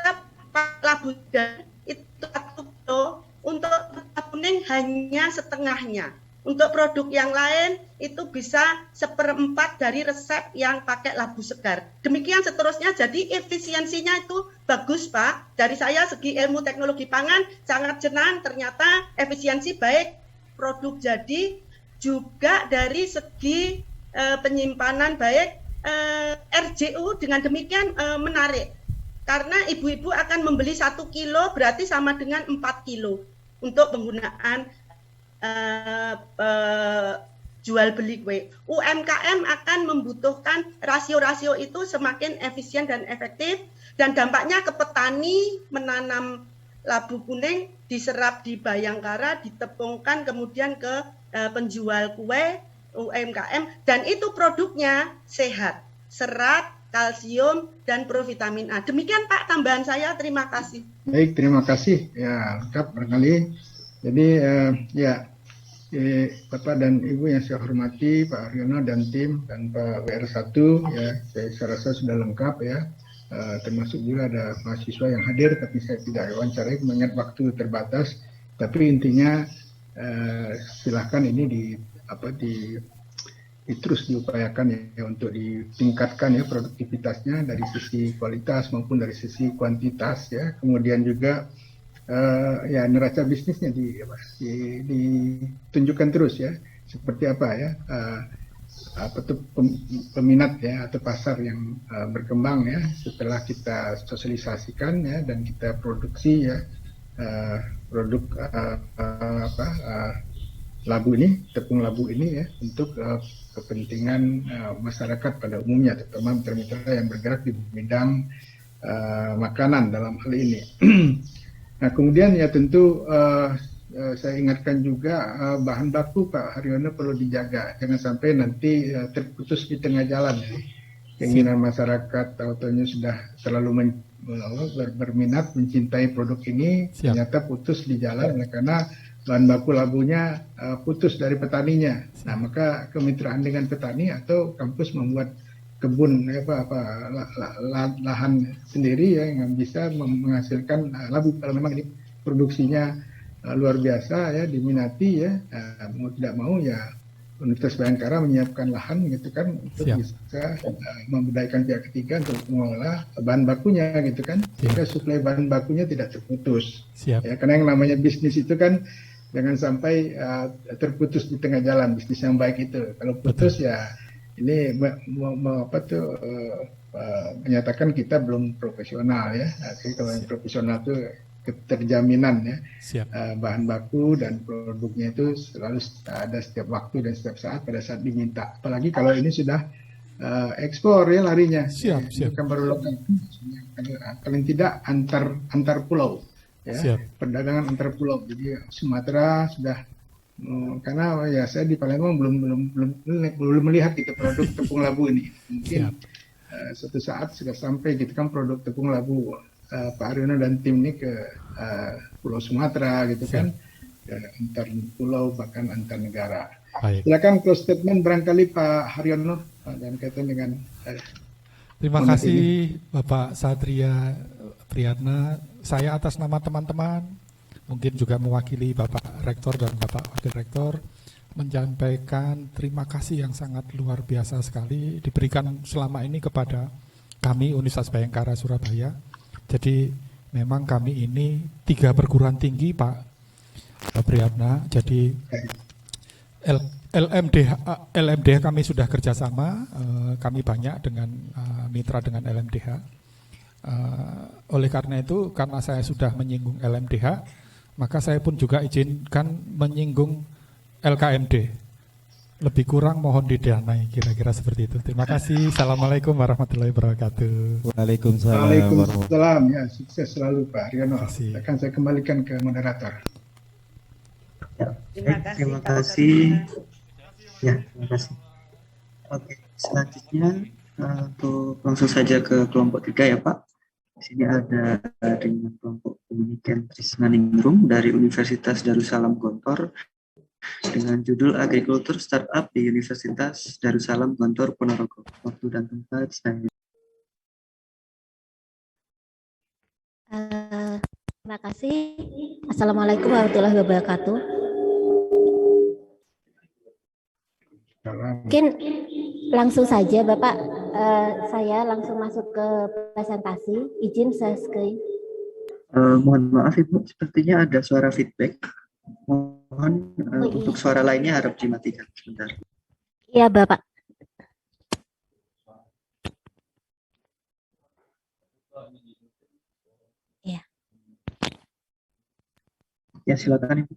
pakai labu segar itu 1 kilo, untuk labu kuning hanya setengahnya. Untuk produk yang lain itu bisa 1/4 dari resep yang pakai labu segar. Demikian seterusnya, jadi efisiensinya itu bagus Pak. Dari saya segi ilmu teknologi pangan sangat senang, ternyata efisiensi baik produk jadi, juga dari segi penyimpanan baik, RJU dengan demikian menarik. Karena ibu-ibu akan membeli 1 kilo berarti sama dengan 4 kilo untuk penggunaan jual beli kue. UMKM akan membutuhkan rasio-rasio itu semakin efisien dan efektif, dan dampaknya ke petani menanam labu kuning, diserap di Bayangkara, ditepungkan kemudian ke penjual kue UMKM, dan itu produknya sehat, serat, kalsium, dan provitamin A. Demikian Pak tambahan saya, terima kasih. Baik, terima kasih. Ya, lengkap barangkali. Jadi Bapak dan Ibu yang saya hormati, Pak Haryono dan tim dan Pak WR1 ya, saya rasa sudah lengkap ya. Termasuk juga ada mahasiswa yang hadir, tapi saya tidak wawancarai mengingat waktu terbatas. Tapi intinya silahkan ini terus diupayakan ya untuk ditingkatkan ya produktivitasnya dari sisi kualitas maupun dari sisi kuantitas ya. Kemudian juga ya neraca bisnisnya ditunjukkan terus ya, seperti apa ya, apa tuh peminat ya atau pasar yang berkembang ya setelah kita sosialisasikan ya dan kita produksi ya produk labu ini, tepung labu ini ya untuk kepentingan masyarakat pada umumnya, terutama mitra-mitra yang bergerak di bidang makanan dalam hal ini. Nah kemudian ya tentu saya ingatkan juga bahan baku Pak Haryono perlu dijaga, jangan sampai nanti terputus di tengah jalan. Keinginan masyarakat tahu-tahunya sudah terlalu berminat mencintai produk ini, ternyata putus di jalan karena bahan baku labunya putus dari petaninya. Nah maka kemitraan dengan petani atau kampus membuat kebun lahan sendiri ya yang bisa menghasilkan labu kalau memang ini produksinya luar biasa ya diminati ya, mau tidak mau ya Universitas Bhayangkara menyiapkan lahan gitu kan untuk bisa memberdayakan pihak ketiga untuk mengolah bahan bakunya gitu kan, sehingga suplai bahan bakunya tidak terputus. Ya, karena yang namanya bisnis itu kan jangan sampai terputus di tengah jalan bisnis yang baik itu. Kalau putus ya ini menyatakan kita belum profesional ya. Jadi kalau yang profesional itu keterjaminan ya, bahan baku dan produknya itu selalu ada setiap waktu dan setiap saat pada saat diminta. Apalagi kalau ini sudah ekspor ya larinya, bukan baru lokal, paling tidak antar pulau ya, perdagangan antar pulau. Jadi Sumatera sudah karena ya saya di Palembang belum melihat gitu produk tepung labu ini. Mungkin suatu saat sudah sampai gitu kan produk tepung labu Pak Haryono dan tim ini ke Pulau Sumatera gitu kan, antar pulau bahkan antar negara. Silakan close statement barangkali Pak Haryono dan kaitan dengan terima kasih Bapak Satria Priyatna. Saya atas nama teman-teman mungkin juga mewakili Bapak Rektor dan Bapak Wakil Rektor menyampaikan terima kasih yang sangat luar biasa sekali diberikan selama ini kepada kami Universitas Bhayangkara Surabaya. Jadi memang kami ini 3 perguruan tinggi Pak Priyatna. Jadi LMDH kami sudah kerjasama, kami banyak dengan mitra dengan LMDH. Oleh karena itu, karena saya sudah menyinggung LMDH, maka saya pun juga izinkan menyinggung LKMD. Lebih kurang mohon didanai, kira-kira seperti itu. Terima kasih. Assalamualaikum warahmatullahi wabarakatuh. Waalaikumsalam. Ya, sukses selalu Pak Haryono. Akan saya kembalikan ke moderator. Ya, terima kasih. Ya, terima kasih. Oke, selanjutnya untuk langsung saja ke kelompok 3 ya Pak. Di sini ada dengan kelompok Komunikan Trisnaningrum dari Universitas Darussalam Gontor dengan judul Agrikultur Startup di Universitas Darussalam Gontor Ponorogo. Waktu dan tempat saya. Terima kasih. Assalamualaikum warahmatullahi wabarakatuh. Mungkin langsung saja Bapak, saya langsung masuk ke presentasi. Izin saya screen. Mohon maaf Ibu, sepertinya ada suara feedback. Mohon untuk suara lainnya harap dimatikan sebentar. Iya Bapak. Ya. Ya silakan Ibu.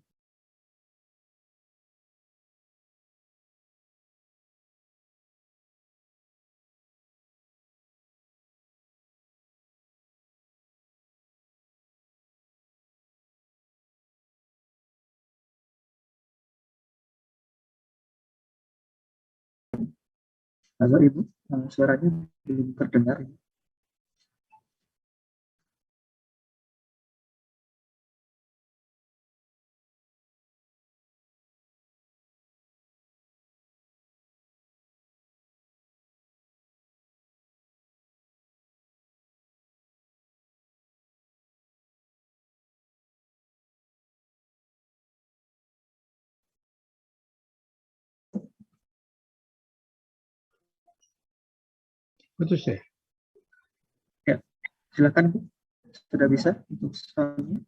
Halo Ibu, suaranya belum terdengar. Putus ya? Ya, silakan Bu. Sudah bisa untuk soalnya.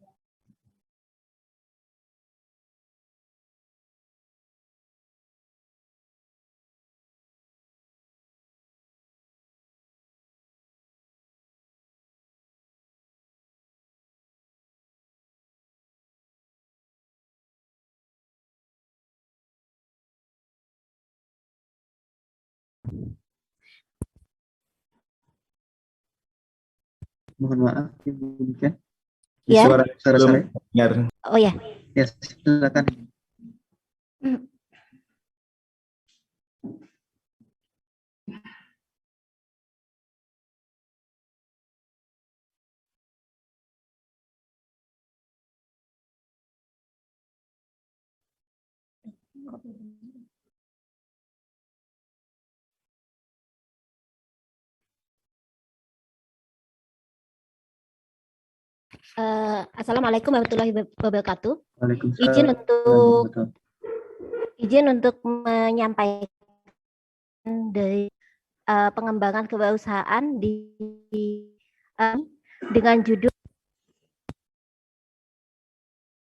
Mohon maaf, Ibu Niken. Ya. Suara saya. Oh ya. Ya, silakan. Assalamualaikum warahmatullahi wabarakatuh. Waalaikumsalam. Izin untuk menyampaikan dari pengembangan kewirausahaan dengan judul